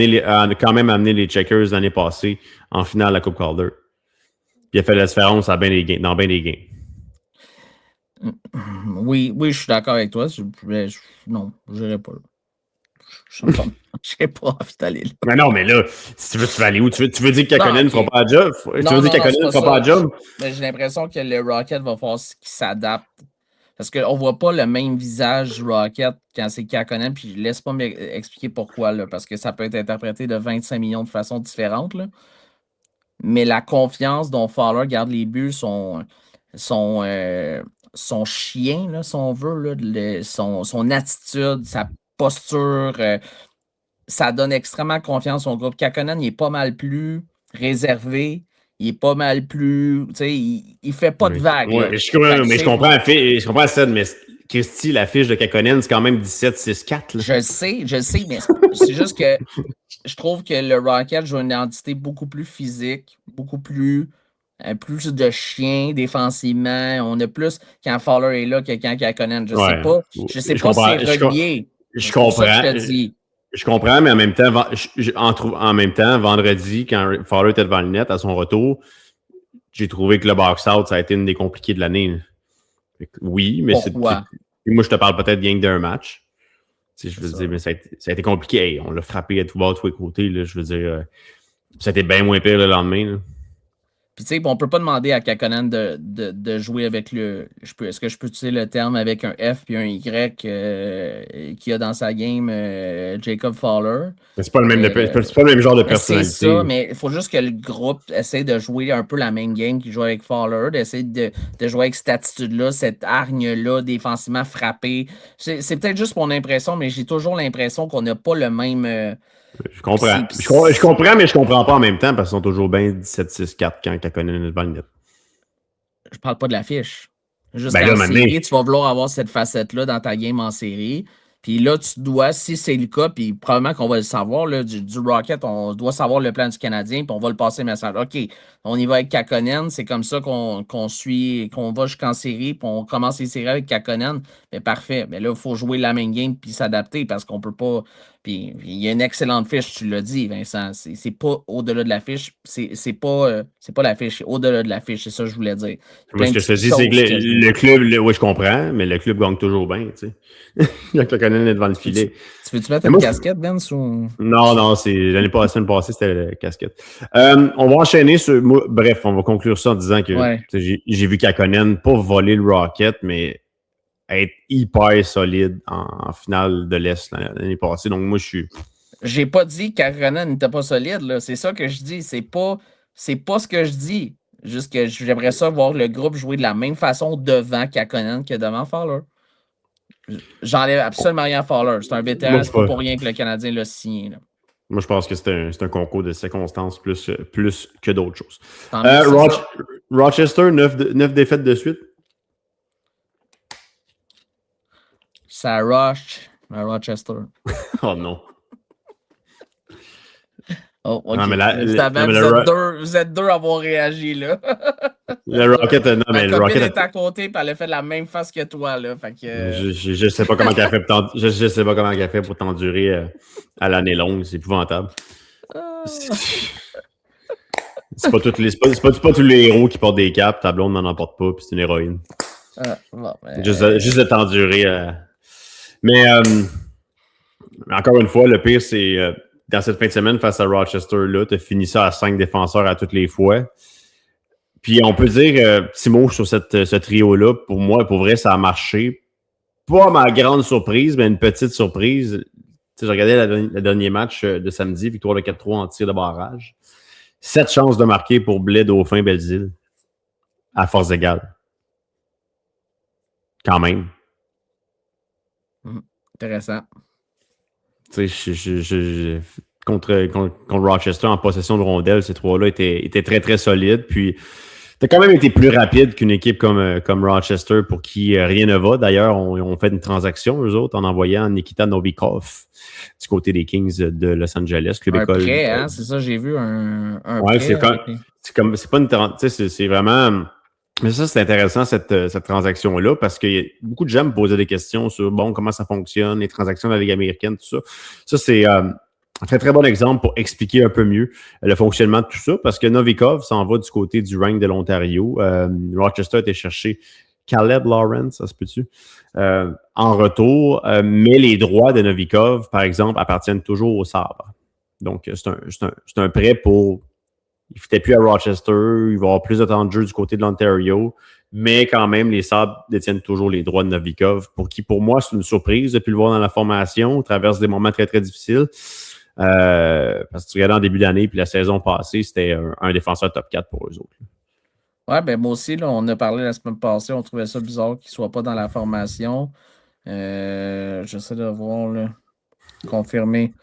quand même amené les Checkers l'année passée en finale de la Coupe Calder. Puis il a fait la différence dans bien des games. Oui, je suis d'accord avec toi. Non, je n'irai pas là. Je n'ai pas envie d'aller là. Mais non, mais là, si tu veux aller où? Tu veux dire que Kakkonen ne fera pas la job? Tu veux dire que Kakkonen ne fera pas la job? Mais j'ai l'impression que le Rocket va falloir qu'il s'adapte. Parce qu'on ne voit pas le même visage du Rocket quand c'est Kakkonen. Puis laisse-moi m'expliquer pourquoi. Là, parce que ça peut être interprété de 25 millions de façons différentes. Là. Mais la confiance dont Fowler garde les buts, son chien, là, si on veut, là, son attitude, sa posture, ça donne extrêmement confiance au groupe. Kakkonen, il est pas mal plus réservé. Il est pas mal plus... Tu sais, il fait pas de vagues. Oui, mais je comprends ça, mais Christy, la fiche de Kakkonen, c'est quand même 17-6-4. Je sais, mais c'est juste que je trouve que le Rocket joue une identité beaucoup plus physique, beaucoup plus de chien défensivement. On a plus quand Fowler est là que quand Kakkonen. Je sais pas si c'est relié. Je comprends. Je comprends, mais en même temps, vendredi, quand Fowler était devant le net à son retour, j'ai trouvé que le box-out, ça a été une des compliquées de l'année. Oui, mais Pourquoi? Puis moi, je te parle peut-être bien que d'un match. Tu sais, je veux C'est dire, mais ça a été compliqué. Hey, on l'a frappé à tout bas, de tous les côtés. Là, je veux dire, ça a été bien moins pire le lendemain. Là. Puis, tu sais, on peut pas demander à Kakkonen de jouer avec est-ce que je peux utiliser le terme avec un F puis un Y qu'il y a dans sa game, Jacob Fowler. Mais c'est pas le même genre de personnalité. C'est ça, mais il faut juste que le groupe essaie de jouer un peu la même game qu'il joue avec Fowler, d'essayer de jouer avec cette attitude-là, cette hargne-là, défensivement frappé. C'est peut-être juste mon impression, mais j'ai toujours l'impression qu'on n'a pas le même. Je comprends. Je comprends, mais je comprends pas en même temps parce qu'ils sont toujours bien 17-6-4 quand Kakkonen est devant le net. Je parle pas de l'affiche. Juste Ben en là, série, tu vas vouloir avoir cette facette-là dans ta game en série. Puis là, tu dois, si c'est le cas, puis probablement qu'on va le savoir, là, du Rocket, on doit savoir le plan du Canadien, puis on va le passer message. OK, on y va avec Kakkonen, c'est comme ça qu'on suit, qu'on va jusqu'en série, puis on commence les séries avec Kakkonen. Mais parfait. Mais là, il faut jouer la main game puis s'adapter parce qu'on peut pas. Puis il y a une excellente fiche, tu l'as dit, Vincent. C'est pas au-delà de la fiche. C'est pas la fiche, c'est au-delà de la fiche. C'est ça que je voulais dire. Moi, ce que je te dis, c'est que le club, oui, je comprends, mais le club gagne toujours bien, tu sais. Quand Kakkonen est devant le filet. Tu veux-tu mettre une casquette, Ben? Non, la semaine passée, c'était la casquette. On va enchaîner sur. Bref, on va conclure ça en disant que j'ai vu Kakkonen pas voler le Rocket, mais être hyper solide en finale de l'Est l'année passée. Donc, moi, je suis. J'ai pas dit que Kakkonen n'était pas solide, là. C'est ça que je dis. C'est pas ce que je dis. Juste que j'aimerais ça voir le groupe jouer de la même façon devant Kakkonen que devant Fowler. J'enlève absolument rien à Fowler. C'est un vétéran, c'est pas pour rien que le Canadien l'a signé. Là. Moi, je pense que c'est un concours de circonstances plus que d'autres choses. Rochester, 9 défaites de suite. C'est à Rochester. Oh non. Oh, OK. Non, mais vous êtes deux à avoir réagi, là. Le Rocket, non, mais le Rocket est à côté, puis elle a fait la même face que toi, là. Fait que... Je sais pas comment elle a fait pour t'endurer à l'année longue. C'est épouvantable. C'est pas tous les héros qui portent des capes. Ta blonde n'en porte pas, puis c'est une héroïne. Juste de t'endurer. Mais encore une fois, le pire, c'est dans cette fin de semaine face à Rochester, tu as fini ça à 5 défenseurs à toutes les fois. Puis on peut dire, petit mot sur ce trio-là, pour moi, pour vrai, ça a marché. Pas ma grande surprise, mais une petite surprise. J'ai regardé le dernier match de samedi, victoire de 4-3 en tir de barrage. 7 chances de marquer pour Blais, Dauphin, Belzile. À force égale. Quand même. Intéressant. Tu sais, contre Rochester en possession de rondelles, ces trois-là étaient très, très solides. Puis, t'as quand même été plus rapide qu'une équipe comme Rochester pour qui rien ne va. D'ailleurs, on fait une transaction, eux autres, en envoyant Nikita Novikov du côté des Kings de Los Angeles. Club école. Prêt, hein? C'est ça, j'ai vu un ouais, prêt. C'est pas une transaction, c'est vraiment... Mais ça, c'est intéressant, cette transaction-là, parce que beaucoup de gens me posaient des questions sur, comment ça fonctionne, les transactions de la Ligue américaine, tout ça. Ça, c'est un très, très bon exemple pour expliquer un peu mieux le fonctionnement de tout ça, parce que Novikov s'en va du côté du rank de l'Ontario. Rochester a été chercher Caleb Lawrence, ça se peut-tu, en retour, mais les droits de Novikov, par exemple, appartiennent toujours au Sabre. Donc, c'est un prêt pour... Il ne fitait plus à Rochester, il va avoir plus de temps de jeu du côté de l'Ontario, mais quand même, les Sabres détiennent toujours les droits de Novikov, pour moi, c'est une surprise de plus le voir dans la formation, on traverse des moments très, très difficiles, parce que tu regardes en début d'année, puis la saison passée, c'était un défenseur top 4 pour eux autres. Ouais, ben moi aussi, là, on a parlé la semaine passée, on trouvait ça bizarre qu'il ne soit pas dans la formation. J'essaie de voir, là, confirmer.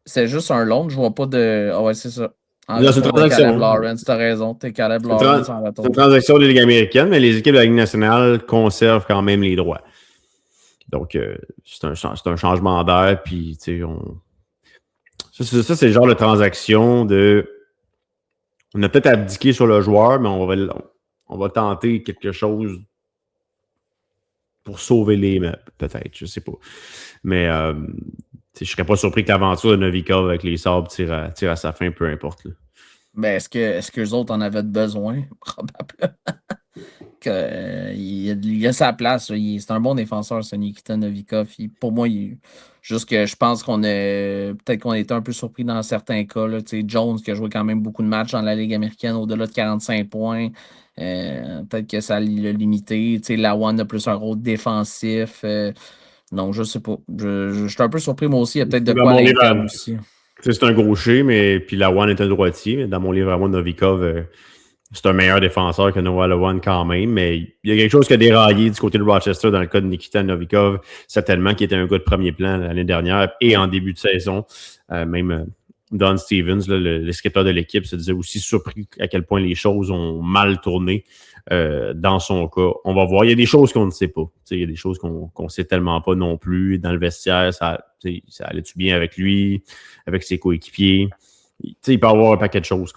C'est juste un long, je vois pas de... Ah ouais, c'est ça. Là, c'est une transaction. Caleb Lawrence, t'as raison. T'es Caleb Lawrence en retour. C'est une transaction de la Ligue américaine, mais les équipes de la Ligue nationale conservent quand même les droits. Donc, c'est un changement d'air. Puis, tu sais, ça, c'est le genre de transaction de... On a peut-être abdiqué sur le joueur, mais on va tenter quelque chose pour sauver les meubles, peut-être. Je sais pas. Mais... je ne serais pas surpris que l'aventure de Novikov avec les Sabres tire à sa fin, peu importe. Là. Ben, est-ce que les autres en avaient besoin? Probablement. il a sa place. C'est un bon défenseur, ce Nikita Novikov. Pour moi, juste que je pense peut-être qu'on était un peu surpris dans certains cas. Là. Jones, qui a joué quand même beaucoup de matchs dans la Ligue américaine, au-delà de 45 points. Peut-être que ça l'a limité. Lawan a plus un rôle défensif. Donc, je sais pas. Je suis un peu surpris, moi aussi. Il y a peut-être de quoi à l'interne aussi. C'est un gaucher, mais puis Lawan est un droitier. Dans mon livre à moi, Novikov, c'est un meilleur défenseur que Noah Lawan quand même. Mais il y a quelque chose qui a déraillé du côté de Rochester dans le cas de Nikita Novikov. Certainement qui était un gars de premier plan l'année dernière et en début de saison. Même Don Stevens, là, le scripteur de l'équipe, se disait aussi surpris à quel point les choses ont mal tourné dans son cas. On va voir. Il y a des choses qu'on ne sait pas. Il y a des choses qu'on ne sait tellement pas non plus. Dans le vestiaire, ça allait-tu bien avec lui, avec ses coéquipiers? Il peut y avoir un paquet de choses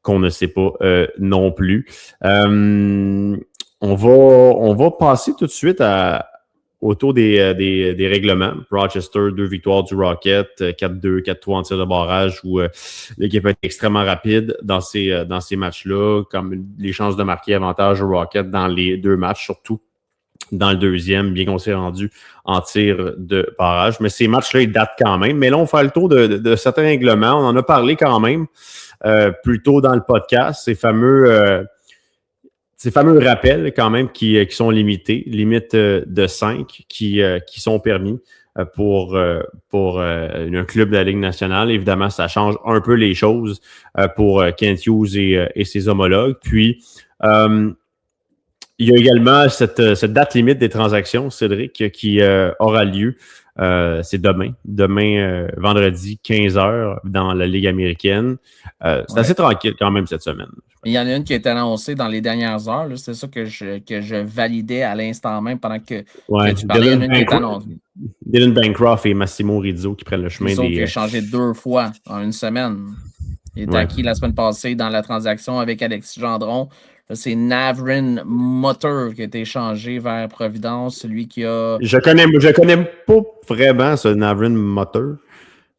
qu'on ne sait pas non plus. On va passer tout de suite autour des règlements. Rochester, 2 victoires du Rocket, 4-2, 4-3 en tir de barrage où l'équipe est extrêmement rapide dans ces matchs-là, comme les chances de marquer avantage au Rocket dans les 2 matchs, surtout dans le deuxième, bien qu'on s'est rendu en tir de barrage. Mais ces matchs-là, ils datent quand même. Mais là, on fait le tour de certains règlements. On en a parlé quand même plus tôt dans le podcast. Ces fameux rappels quand même qui sont limités, limite de 5 qui sont permis pour un club de la Ligue nationale. Évidemment, ça change un peu les choses pour Kent Hughes et ses homologues. Puis, il y a également cette date limite des transactions, Cédric, qui aura lieu. C'est demain, vendredi, 15h dans la Ligue américaine. C'est assez tranquille quand même cette semaine. Il y en a une qui a été annoncée dans les dernières heures. C'est ça que je validais à l'instant même pendant que tu parlais. Il y en a une qui est annoncée. Dylan Bancroft et Massimo Rizzo qui prennent le chemin Rizzo qui a changé 2 fois en une semaine. Il est acquis la semaine passée dans la transaction avec Alexis Gendron. Là, c'est Navrin Motter qui a été échangé vers Providence, celui qui a... Je connais pas vraiment ce Navrin Motter.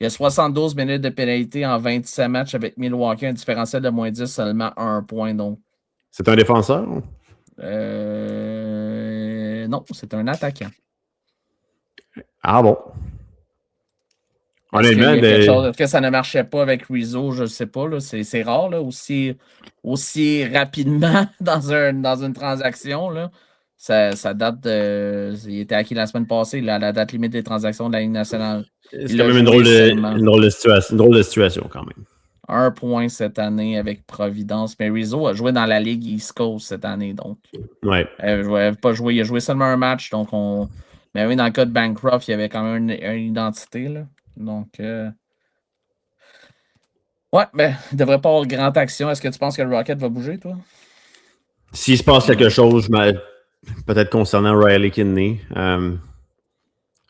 Il y a 72 minutes de pénalité en 27 matchs avec Milwaukee, un différentiel de moins 10, seulement 1 point. Donc. C'est un défenseur? Non, c'est un attaquant. Ah bon? Honnêtement, est-ce que ça ne marchait pas avec Rizzo? Je ne sais pas. Là. C'est rare, là, aussi rapidement dans une transaction. Là. Ça date de... Il était acquis la semaine passée, là, la date limite des transactions de la Ligue nationale. C'est quand même une drôle de situation quand même. 1 point cette année avec Providence. Mais Rizzo a joué dans la Ligue East Coast cette année. Donc. Ouais. Il a joué seulement un match. Donc Mais oui, dans le cas de Bancroft, il y avait quand même une identité. Là. Donc, il ne devrait pas avoir grande action. Est-ce que tu penses que le Rocket va bouger, toi? S'il se passe quelque chose, peut-être concernant Riley Kidney,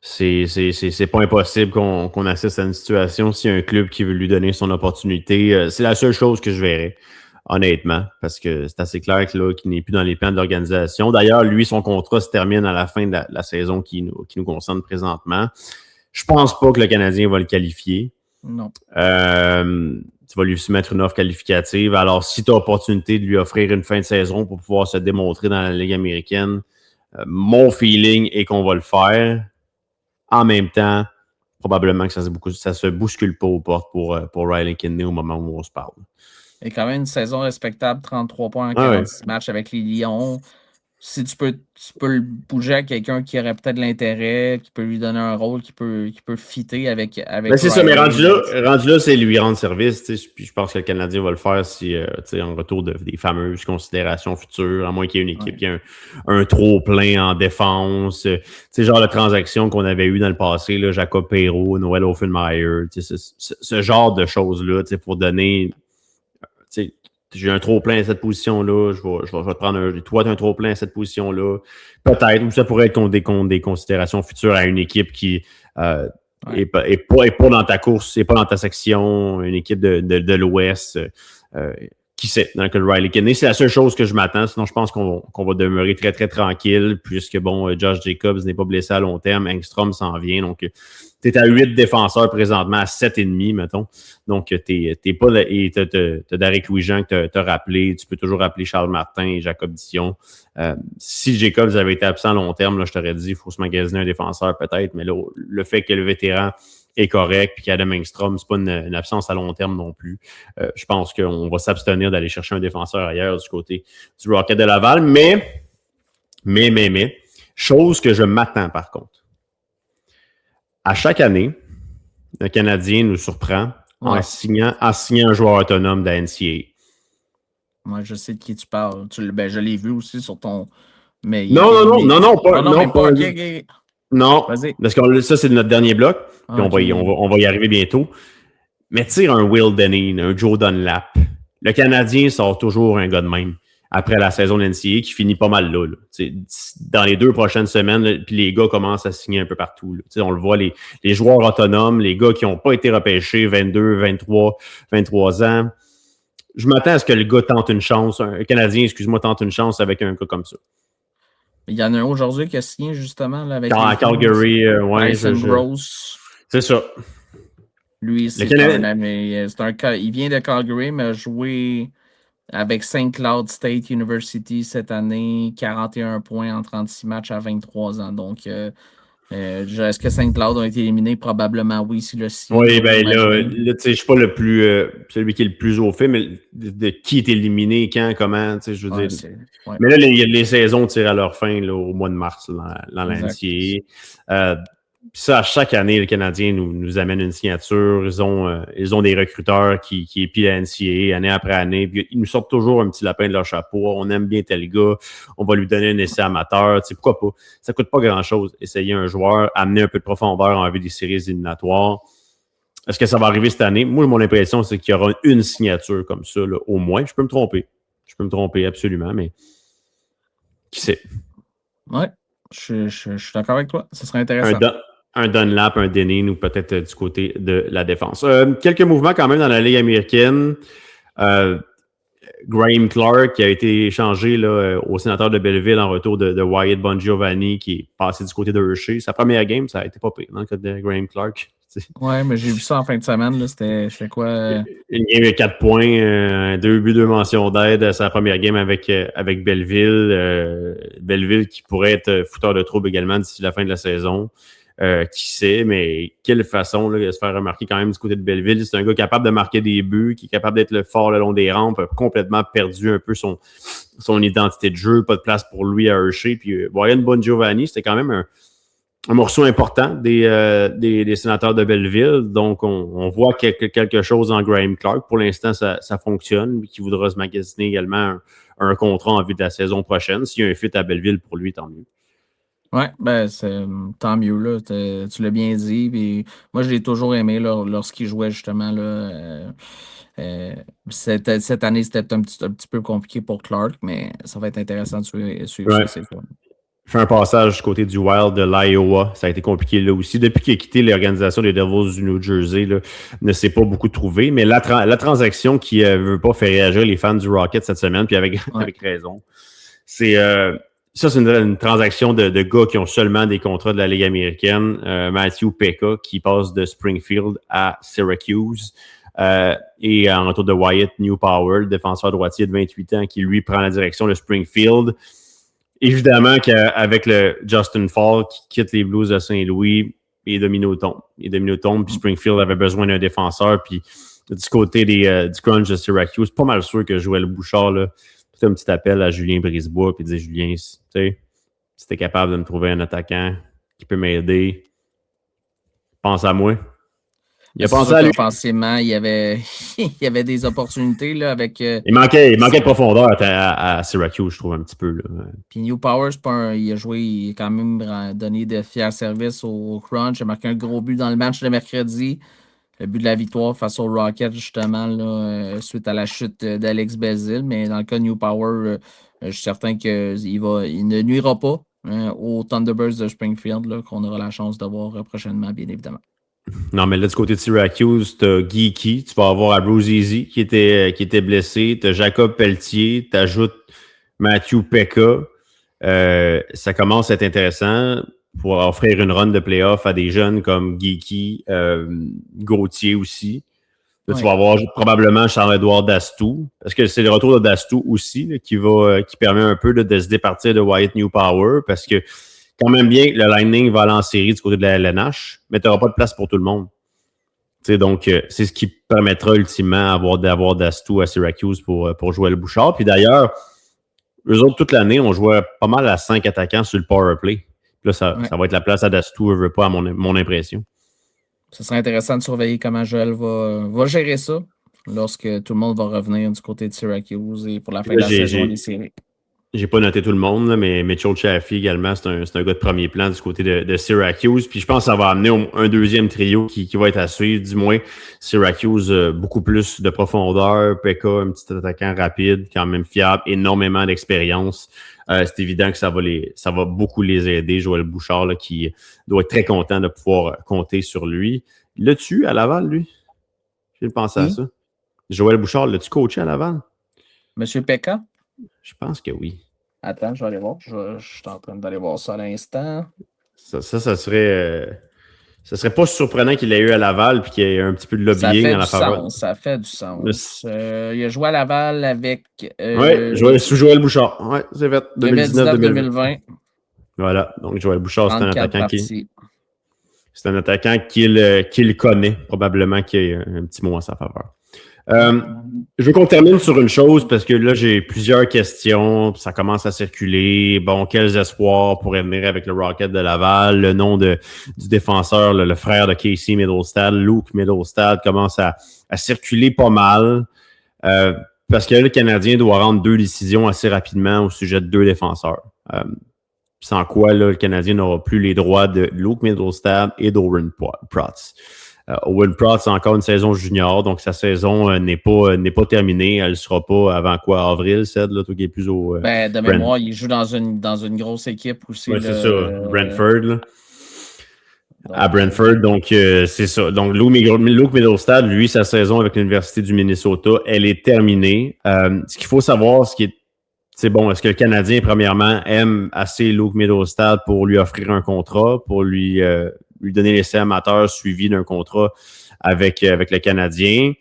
c'est pas impossible qu'on assiste à une situation s'il y a un club qui veut lui donner son opportunité. C'est la seule chose que je verrais, honnêtement, parce que c'est assez clair qu'il n'est plus dans les plans de l'organisation. D'ailleurs, lui, son contrat se termine à la fin de la saison qui nous concerne présentement. Je pense pas que le Canadien va le qualifier. Non. Tu vas lui soumettre une offre qualificative. Alors, si tu as l'opportunité de lui offrir une fin de saison pour pouvoir se démontrer dans la Ligue américaine, mon feeling est qu'on va le faire. En même temps, probablement que ça se bouscule pas aux portes pour Riley Kidney au moment où on se parle. Il y a quand même une saison respectable, 33 points en 46 matchs avec les Lions. Si tu peux le bouger à quelqu'un qui aurait peut-être l'intérêt, qui peut lui donner un rôle, qui peut fitter avec c'est ça, mais rendu là, c'est lui rendre service. Puis je pense que le Canadien va le faire si en retour des fameuses considérations futures, à moins qu'il y ait une équipe qui ait un trop-plein en défense. Genre de transaction qu'on avait eu dans le passé, là, Jacob Perreault, Noël Offenmeyer, ce genre de choses-là, pour donner... J'ai un trop-plein à cette position-là, je vais te prendre toi, tu as un trop-plein à cette position-là. Peut-être, ou ça pourrait être contre des considérations futures à une équipe qui est pas dans ta course, n'est pas dans ta section, une équipe de l'Ouest qui sait, dans le cas de Riley Kidney, c'est la seule chose que je m'attends. Sinon, je pense qu'on va demeurer très, très tranquille, puisque, Josh Jacobs n'est pas blessé à long terme. Engstrom s'en vient. Donc, tu es à 8 défenseurs présentement, à 7,5, mettons. Donc, t'es pas là. Et t'as Derek Louis-Jean que t'as rappelé. Tu peux toujours rappeler Charles Martin et Jacob Dion. Si Jacobs avait été absent à long terme, là, je t'aurais dit, il faut se magasiner un défenseur peut-être. Mais là, le fait que le vétéran est correct, puis qu'Adam Engstrom, c'est pas une absence à long terme non plus. Je pense qu'on va s'abstenir d'aller chercher un défenseur ailleurs du côté du Rocket de Laval. Mais, chose que je m'attends par contre. À chaque année, le Canadien nous surprend en signant un joueur autonome de la NCAA. Moi, je sais de qui tu parles. Je l'ai vu aussi sur ton... Mais Non, pas. Non, vas-y. parce que ça, c'est notre dernier bloc. Puis on va y arriver bientôt. Mais tire un Will Deneen, un Joe Dunlap. Le Canadien sort toujours un gars de même après la saison de NCAA qui finit pas mal là. Dans les 2 prochaines semaines, puis les gars commencent à signer un peu partout. On le voit, les joueurs autonomes, les gars qui n'ont pas été repêchés, 22, 23 ans. Je m'attends à ce que le gars tente une chance, un Canadien, tente une chance avec un gars comme ça. Il y en a un aujourd'hui qui a signé justement là, avec Calgary, Gross. C'est ça. Lui, il vient de Calgary, mais a joué avec St. Cloud State University cette année, 41 points en 36 matchs à 23 ans. Donc, est-ce que St. Cloud a été éliminé? Probablement oui, si le signe. Oui, ben là tu sais, je suis pas celui qui est le plus au fait, mais de qui est éliminé, quand, comment, tu sais, je veux dire. Ouais. Mais là, les saisons tirent à leur fin là, au mois de mars dans l'NCAA. Ça, chaque année, le Canadien nous amène une signature. Ils ont des recruteurs qui épient la NCAA année après année. Puis ils nous sortent toujours un petit lapin de leur chapeau. On aime bien tel gars. On va lui donner un essai amateur. Tu sais, pourquoi pas? Ça coûte pas grand-chose. Essayer un joueur, amener un peu de profondeur en vue des séries éliminatoires. Est-ce que ça va arriver cette année? Moi, mon impression, c'est qu'il y aura une signature comme ça, là, au moins. Je peux me tromper absolument, mais qui sait? Oui, je suis d'accord avec toi. Ce serait intéressant. Un Dunlap, un Deneen ou peut-être du côté de la défense. Quelques mouvements quand même dans la Ligue américaine. Graham Clark qui a été échangé là, au sénateur de Belleville en retour de Wyatt Bongiovanni qui est passé du côté de Hershey. Sa première game, ça a été pas pire dans le cas de Graham Clark. Oui, mais j'ai vu ça en fin de semaine. C'était quoi? Une game de 4 points, 2 buts, 2 mentions d'aide à sa première game avec Belleville. Belleville qui pourrait être fouteur de trouble également d'ici la fin de la saison. Qui sait, mais quelle façon là, de se faire remarquer quand même du côté de Belleville. C'est un gars capable de marquer des buts, qui est capable d'être le fort le long des rampes, a complètement perdu un peu son identité de jeu, pas de place pour lui à Hershey. Puis Wyatt Bongiovanni, c'était quand même un morceau important des sénateurs de Belleville. Donc, on voit quelque chose en Graham Clark. Pour l'instant, ça fonctionne. Qui voudra se magasiner également un contrat en vue de la saison prochaine. S'il y a un fit à Belleville, pour lui, tant mieux. Oui, ben c'est tant mieux, là. Tu l'as bien dit. Puis moi, je l'ai toujours aimé lorsqu'il jouait justement. Là, cette année, c'était un petit peu compliqué pour Clark, mais ça va être intéressant de suivre ça. C'est fun. Il fait un passage du côté du Wild de l'Iowa. Ça a été compliqué là aussi. Depuis qu'il a quitté l'organisation des Devils du New Jersey, là, ne s'est pas beaucoup trouvé. Mais la transaction qui ne veut pas faire réagir les fans du Rocket cette semaine, puis avec raison, c'est... Ça, c'est une transaction de gars qui ont seulement des contrats de la Ligue américaine. Matthew Pekka, qui passe de Springfield à Syracuse. Et en retour de Wyatt Newpower, le défenseur droitier de 28 ans, qui lui prend la direction de Springfield. Évidemment qu'avec le Justin Fall qui quitte les Blues de Saint-Louis, les dominos tombent. Puis Springfield avait besoin d'un défenseur. Puis du côté du crunch de Syracuse, pas mal sûr que Joël Bouchard, là, un petit appel à Julien Brisebois puis dire Julien, tu sais, si t'es capable de me trouver un attaquant qui peut m'aider, pense à moi. Il a pensé à lui. Offensivement, il y avait des opportunités là, avec. Il manquait de profondeur à Syracuse, je trouve, un petit peu. Là. Puis Newpower, il a quand même donné de fiers services au Crunch. Il a marqué un gros but dans le match de mercredi. Le but de la victoire face au Rocket, justement, là, suite à la chute d'Alex Belzile. Mais dans le cas de Newpower, je suis certain qu'il ne nuira pas aux Thunderbirds de Springfield, là, qu'on aura la chance de voir prochainement, bien évidemment. Non, mais là, du côté de Syracuse, t'as Geeky, tu vas avoir Abruzzese qui était blessé, t'as Jacob Pelletier, t'ajoutes Matthew Pekka. Ça commence à être intéressant pour offrir une run de playoff à des jeunes comme Geeky, Gauthier aussi. Là, tu vas avoir probablement Charles-Édouard Dastou, parce que c'est le retour de Dastou aussi là, qui permet un peu là, de se départir de Wyatt Newpower, parce que quand même bien, le Lightning va aller en série du côté de la LNH, mais tu n'auras pas de place pour tout le monde. Donc, c'est ce qui permettra ultimement d'avoir Dastou à Syracuse pour jouer le Bouchard. Puis d'ailleurs, eux autres, toute l'année, on jouait pas mal à 5 attaquants sur le power play. Puis là, ça va être la place à Dastou, je veux pas, à mon impression. Ce serait intéressant de surveiller comment Joël va gérer ça lorsque tout le monde va revenir du côté de Syracuse et pour la fin de la saison des séries. J'ai pas noté tout le monde, là, mais Mitchell Chaffee également, c'est un gars de premier plan du côté de Syracuse. Puis je pense que ça va amener un deuxième trio qui va être à suivre. Du moins, Syracuse, beaucoup plus de profondeur. Pekka, un petit attaquant rapide, quand même fiable, énormément d'expérience. C'est évident que ça va beaucoup les aider. Joël Bouchard, là, qui doit être très content de pouvoir compter sur lui. L'as-tu à Laval, lui? J'ai pensé à ça. Joël Bouchard, l'as-tu coaché à Laval? Monsieur Pekka? Je pense que oui. Attends, je vais aller voir. Je suis en train d'aller voir ça à l'instant. Ça serait... ça serait pas surprenant qu'il ait eu à Laval et qu'il y ait un petit peu de lobbying dans la faveur. Ça fait du sens. Il a joué à Laval avec... oui, sous Joël Bouchard. Oui, c'est fait. 2019-2020. Voilà. Donc, Joël Bouchard, c'est un attaquant qu'il connaît. Probablement qu'il a un petit mot en sa faveur. Je veux qu'on termine sur une chose parce que là, j'ai plusieurs questions. Ça commence à circuler. Bon, quels espoirs pourraient venir avec le Rocket de Laval? Le nom du défenseur, le frère de Casey Middlestad, Luke Middlestad, commence à circuler pas mal. Parce que là, le Canadien doit rendre 2 décisions assez rapidement au sujet de 2 défenseurs. Sans quoi, là, le Canadien n'aura plus les droits de Luke Middlestad et d'Owen Protz. Owen Protz a encore une saison junior, donc sa saison n'est pas terminée. Elle ne sera pas avant quoi? Avril, Ced, là, toi qui es plus au... de mémoire, il joue dans une grosse équipe aussi. Oui, c'est ça. Brentford, là. À Brentford, donc c'est ça. Donc, Luke Middlestad, lui, sa saison avec l'Université du Minnesota, elle est terminée. Ce qu'il faut savoir, c'est bon, est-ce que le Canadien, premièrement, aime assez Luke Middlestad pour lui offrir un contrat, pour lui donner l'essai amateur suivi d'un contrat avec le Canadien?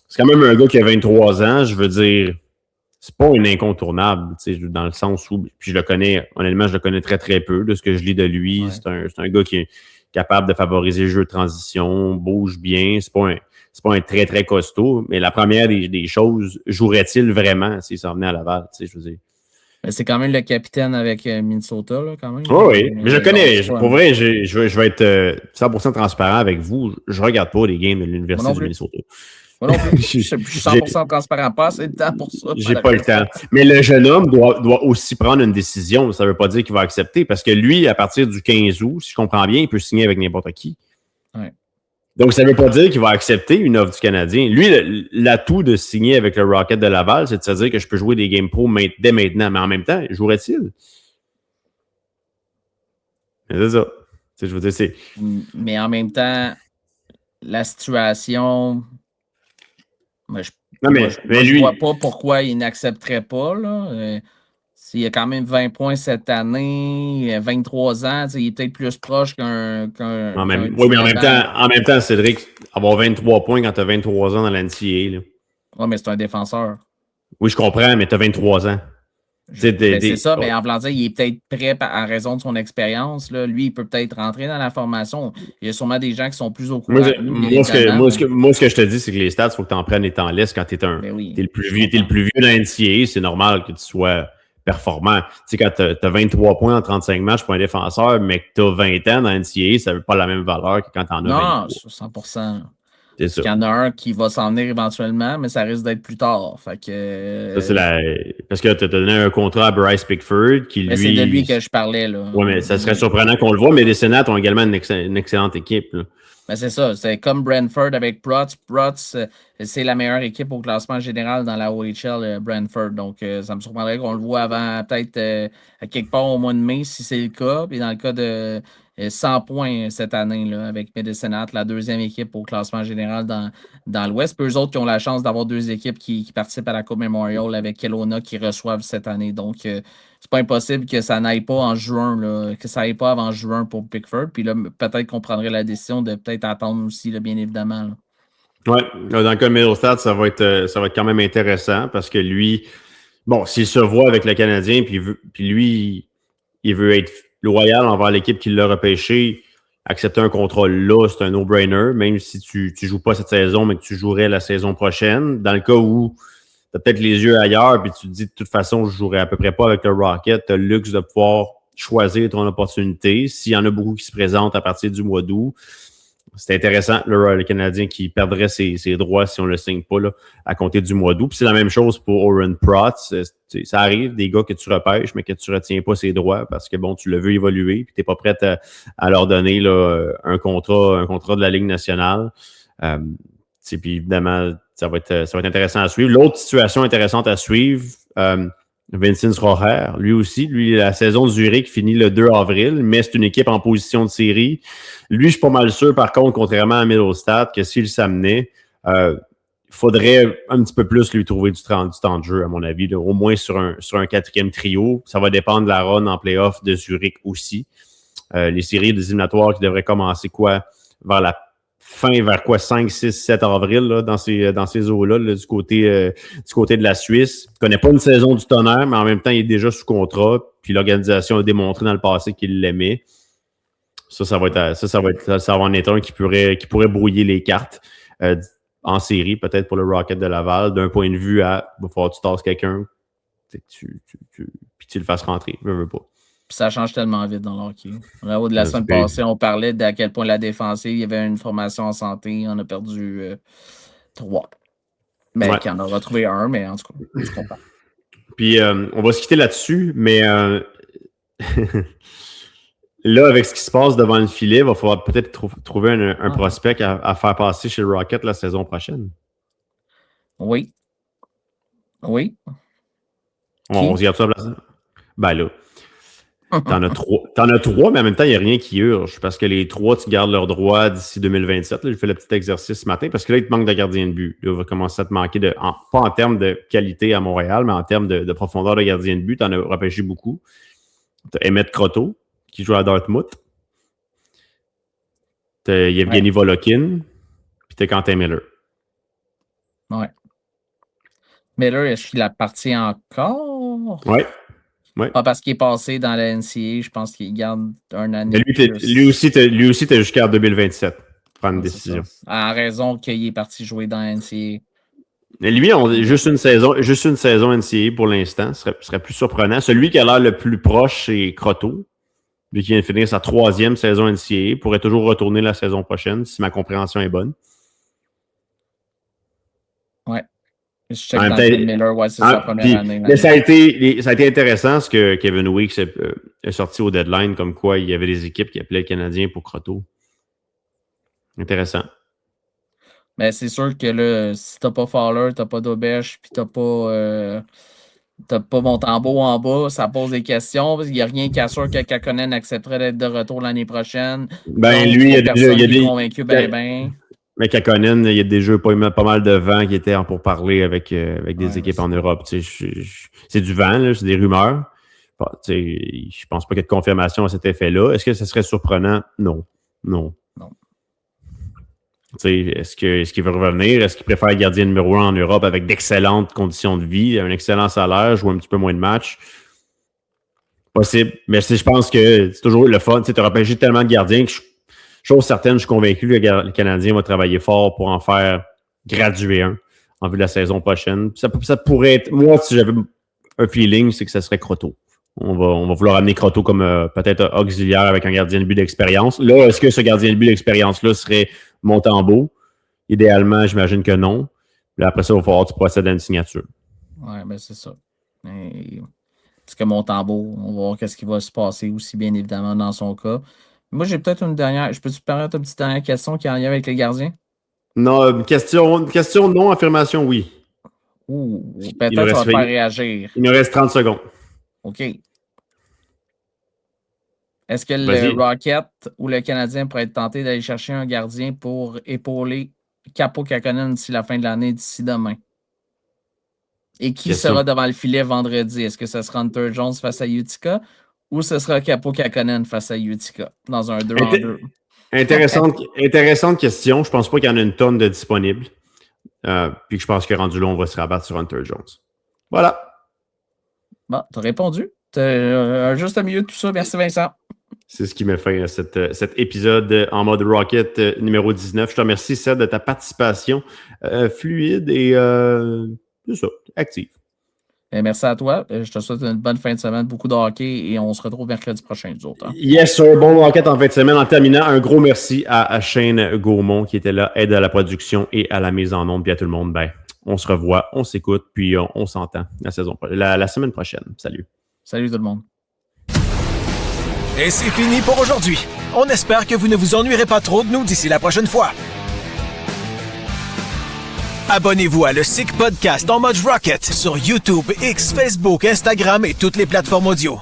C'est quand même un gars qui a 23 ans, je veux dire, c'est pas un incontournable, dans le sens où, puis honnêtement, je le connais très, très peu de ce que je lis de lui. Ouais. C'est un gars qui est capable de favoriser le jeu de transition, bouge bien, c'est pas un très, très costaud, mais la première des choses, jouerait-il vraiment s'il s'en venait à Laval, je veux dire. Mais c'est quand même le capitaine avec Minnesota, là, quand même. Oui, mais je connais. Pour vrai, je vais être 100% transparent avec vous. Je regarde pas les games de l'Université du Minnesota. Moi non plus. Je suis 100% transparent. Pas assez de temps pour ça. J'ai pas le temps. Mais le jeune homme doit aussi prendre une décision. Ça veut pas dire qu'il va accepter parce que lui, à partir du 15 août, si je comprends bien, il peut signer avec n'importe qui. Ouais. Donc, ça ne veut pas dire qu'il va accepter une offre du Canadien. Lui, l'atout de signer avec le Rocket de Laval, c'est de se dire que je peux jouer des Game Pro dès maintenant. Mais en même temps, jouerait-il? C'est ça. Je veux dire, c'est... Mais en même temps, la situation... Je ne vois pas pourquoi il n'accepterait pas. Là. S'il a quand même 20 points cette année, 23 ans, il est peut-être plus proche qu'un oui, mais en même temps, Cédric, avoir 23 points quand tu as 23 ans dans l'NCAA. Oui, mais c'est un défenseur. Oui, je comprends, mais tu as 23 ans. C'est ça, mais en voulant dire, il est peut-être prêt à raison de son expérience. Lui, il peut peut-être rentrer dans la formation. Il y a sûrement des gens qui sont plus au courant. Moi, ce que je te dis, c'est que les stats, il faut que tu en prennes et t'en laisses quand tu es le plus vieux dans l'NCAA. C'est normal que tu sois performant. Tu sais, quand tu as 23 points en 35 matchs pour un défenseur, mais que tu as 20 ans dans l'NCAA, ça veut pas la même valeur que quand tu en as 23. Non, 100%. Il y en a un qui va s'en venir éventuellement, mais ça risque d'être plus tard. Fait que, parce que tu as donné un contrat à Bryce Pickford qui, lui... C'est de lui que je parlais. Oui, mais ça serait surprenant qu'on le voit, mais les Sénats ont également une excellente équipe. Là. Ben c'est ça. C'est comme Brentford avec Protz. Protz, c'est la meilleure équipe au classement général dans la OHL, Brentford. Donc, ça me surprendrait qu'on le voit avant peut-être à quelque part au mois de mai, si c'est le cas. Puis dans le cas de 100 points cette année là, avec Medicine Hat, la deuxième équipe au classement général dans l'Ouest. Puis eux autres qui ont la chance d'avoir deux équipes qui participent à la Coupe Memorial avec Kelowna qui reçoivent cette année. Donc, c'est pas impossible que ça n'aille pas en juin, là, que ça n'aille pas avant juin pour Pickford. Puis là, peut-être qu'on prendrait la décision de peut-être attendre aussi, là, bien évidemment. Là. Oui, dans le cas de Middlestad, ça va être quand même intéressant parce que lui, bon, s'il se voit avec le Canadien, puis lui, il veut être loyal envers l'équipe qui l'a repêché, accepter un contrat là, c'est un no-brainer, même si tu ne joues pas cette saison, mais que tu jouerais la saison prochaine. Dans le cas où tu as peut-être les yeux ailleurs, puis tu te dis de toute façon, je ne jouerai à peu près pas avec le Rocket, tu as le luxe de pouvoir choisir ton opportunité. S'il y en a beaucoup qui se présentent à partir du mois d'août, c'est intéressant, le Canadien qui perdrait ses droits si on ne le signe pas là, à compter du mois d'août. Puis c'est la même chose pour Oren Protz. Ça arrive, des gars que tu repêches, mais que tu ne retiens pas ses droits parce que bon, tu le veux évoluer, puis tu n'es pas prêt à leur donner là, un contrat de la Ligue nationale. Puis évidemment, ça va être intéressant à suivre. L'autre situation intéressante à suivre, Vincent Roher, lui aussi, la saison de Zurich finit le 2 avril, mais c'est une équipe en position de série. Lui, je suis pas mal sûr, par contre, contrairement à Middlestad, que s'il s'amenait, il faudrait un petit peu plus lui trouver du temps de jeu, à mon avis, là, au moins sur un quatrième trio. Ça va dépendre de la run en playoff de Zurich aussi. Les séries des éliminatoires qui devraient commencer vers la fin, vers 5, 6, 7 avril, là, dans ces eaux-là, là, du côté de la Suisse. Il connaît pas une saison du Tonnerre, mais en même temps, il est déjà sous contrat. Puis l'organisation a démontré dans le passé qu'il l'aimait. Ça va en être un qui pourrait brouiller les cartes en série, peut-être pour le Rocket de Laval. D'un point de vue il va falloir que tu tasses quelqu'un, puis tu le fasses rentrer. Je veux pas. Puis ça change tellement vite dans le hockey. Au de la semaine passée, on parlait d'à quel point la défensive, il y avait une formation en santé. On a perdu 3. Mais qui en a retrouvé un, mais en tout cas, je comprends. Puis on va se quitter là-dessus, mais là, avec ce qui se passe devant le filet, il va falloir peut-être trouver un prospect à faire passer chez le Rocket la saison prochaine. Oui. On se garde ça à la place. Ben là. T'en as 3, mais en même temps, il n'y a rien qui urge parce que les 3, tu gardes leurs droits d'ici 2027. Là, j'ai fait le petit exercice ce matin parce que là, il te manque de gardien de but. Là, il va commencer à te manquer pas en termes de qualité à Montréal, mais en termes de profondeur de gardien de but. Tu en as repêché beaucoup. Tu as Emmett Croteau qui joue à Dartmouth. Tu as Yevgeny Volokin. Puis tu as Quentin Miller. Ouais. Miller, est-ce qu'il appartient encore? Oui. Pas parce qu'il est passé dans la NCA, je pense qu'il garde un année. Lui aussi, t'as jusqu'à 2027 pour prendre une décision. À raison qu'il est parti jouer dans la NCA. Mais lui, juste une saison NCA pour l'instant. Ce serait plus surprenant. Celui qui a l'air le plus proche, c'est Croteau. Lui qui vient de finir sa 3e saison NCA. Pourrait toujours retourner la saison prochaine, si ma compréhension est bonne. Ouais. Je check dans Miller, c'est sa première année. Mais ça a été intéressant ce que Kevin Weeks a sorti au deadline, comme quoi il y avait des équipes qui appelaient le Canadien pour Croteau. Intéressant. Mais c'est sûr que là, si t'as pas Fowler, t'as pas d'Auberge, puis t'as pas Montembeault en bas, ça pose des questions, parce qu'il n'y a rien qui assure que Kakkonen accepterait d'être de retour l'année prochaine. Ben, donc, lui, il y a des convaincu ben. Mais Kakkonen, il y a déjà pas mal de vent qui était pour parler avec des équipes en Europe. C'est du vent, là, c'est des rumeurs. Je pense pas qu'il y ait de confirmation à cet effet-là. Est-ce que ce serait surprenant? Non. Est-ce qu'il veut revenir? Est-ce qu'il préfère gardien numéro 1 en Europe avec d'excellentes conditions de vie, un excellent salaire, jouer un petit peu moins de matchs? Possible. Mais je pense que c'est toujours le fun. Tu as repêché tellement de gardiens que chose certaine, je suis convaincu que le Canadien va travailler fort pour en faire graduer un en vue de la saison prochaine. Ça pourrait être... Moi, si j'avais un feeling, c'est que ça serait Croteau. On va vouloir amener Croteau comme peut-être auxiliaire avec un gardien de but d'expérience. Là, est-ce que ce gardien de but d'expérience-là serait Montembeault? Idéalement, j'imagine que non. Là, après ça, il va falloir que tu procèdes à une signature. Oui, ben c'est ça. Parce que Montembeault, on va voir qu'est-ce qui va se passer aussi, bien évidemment, dans son cas. Moi, j'ai peut-être une dernière. Je peux-tu permettre une petite dernière question qui est en lien avec les gardiens? Non, question non, affirmation oui. Peut-être ça va te faire réagir. Il nous reste 30 secondes. OK. Est-ce que Vas-y. le Rocket ou le Canadien pourrait être tenté d'aller chercher un gardien pour épauler Kaapo Kähkönen d'ici la fin de l'année, d'ici demain? Et qui Question. sera devant le filet vendredi? Est-ce que ce sera Hunter Jones face à Utica ou ce sera Kaapo Kähkönen face à Utica dans un 2-en-2? Intéressante question. Je pense pas qu'il y en a une tonne de disponibles. Puis je pense que rendu là, on va se rabattre sur Hunter Jones. Voilà. Bon, t'as répondu. T'as juste au milieu de tout ça. Merci, Vincent. C'est ce qui met fin à cet épisode en mode Rocket numéro 19. Je te remercie, Seth, de ta participation fluide et c'est ça, active. Et merci à toi. Je te souhaite une bonne fin de semaine, beaucoup de hockey et on se retrouve mercredi prochain, nous autres. Hein? Yes, sir. Bon Rocket en fin de semaine. En terminant, un gros merci à Shane Gaumont qui était là, aide à la production et à la mise en onde. Puis à tout le monde, on se revoit, on s'écoute, puis on s'entend la semaine prochaine. Salut. Salut tout le monde. Et c'est fini pour aujourd'hui. On espère que vous ne vous ennuierez pas trop de nous d'ici la prochaine fois. Abonnez-vous à le Sick Podcast en mode Rocket sur YouTube, X, Facebook, Instagram et toutes les plateformes audio.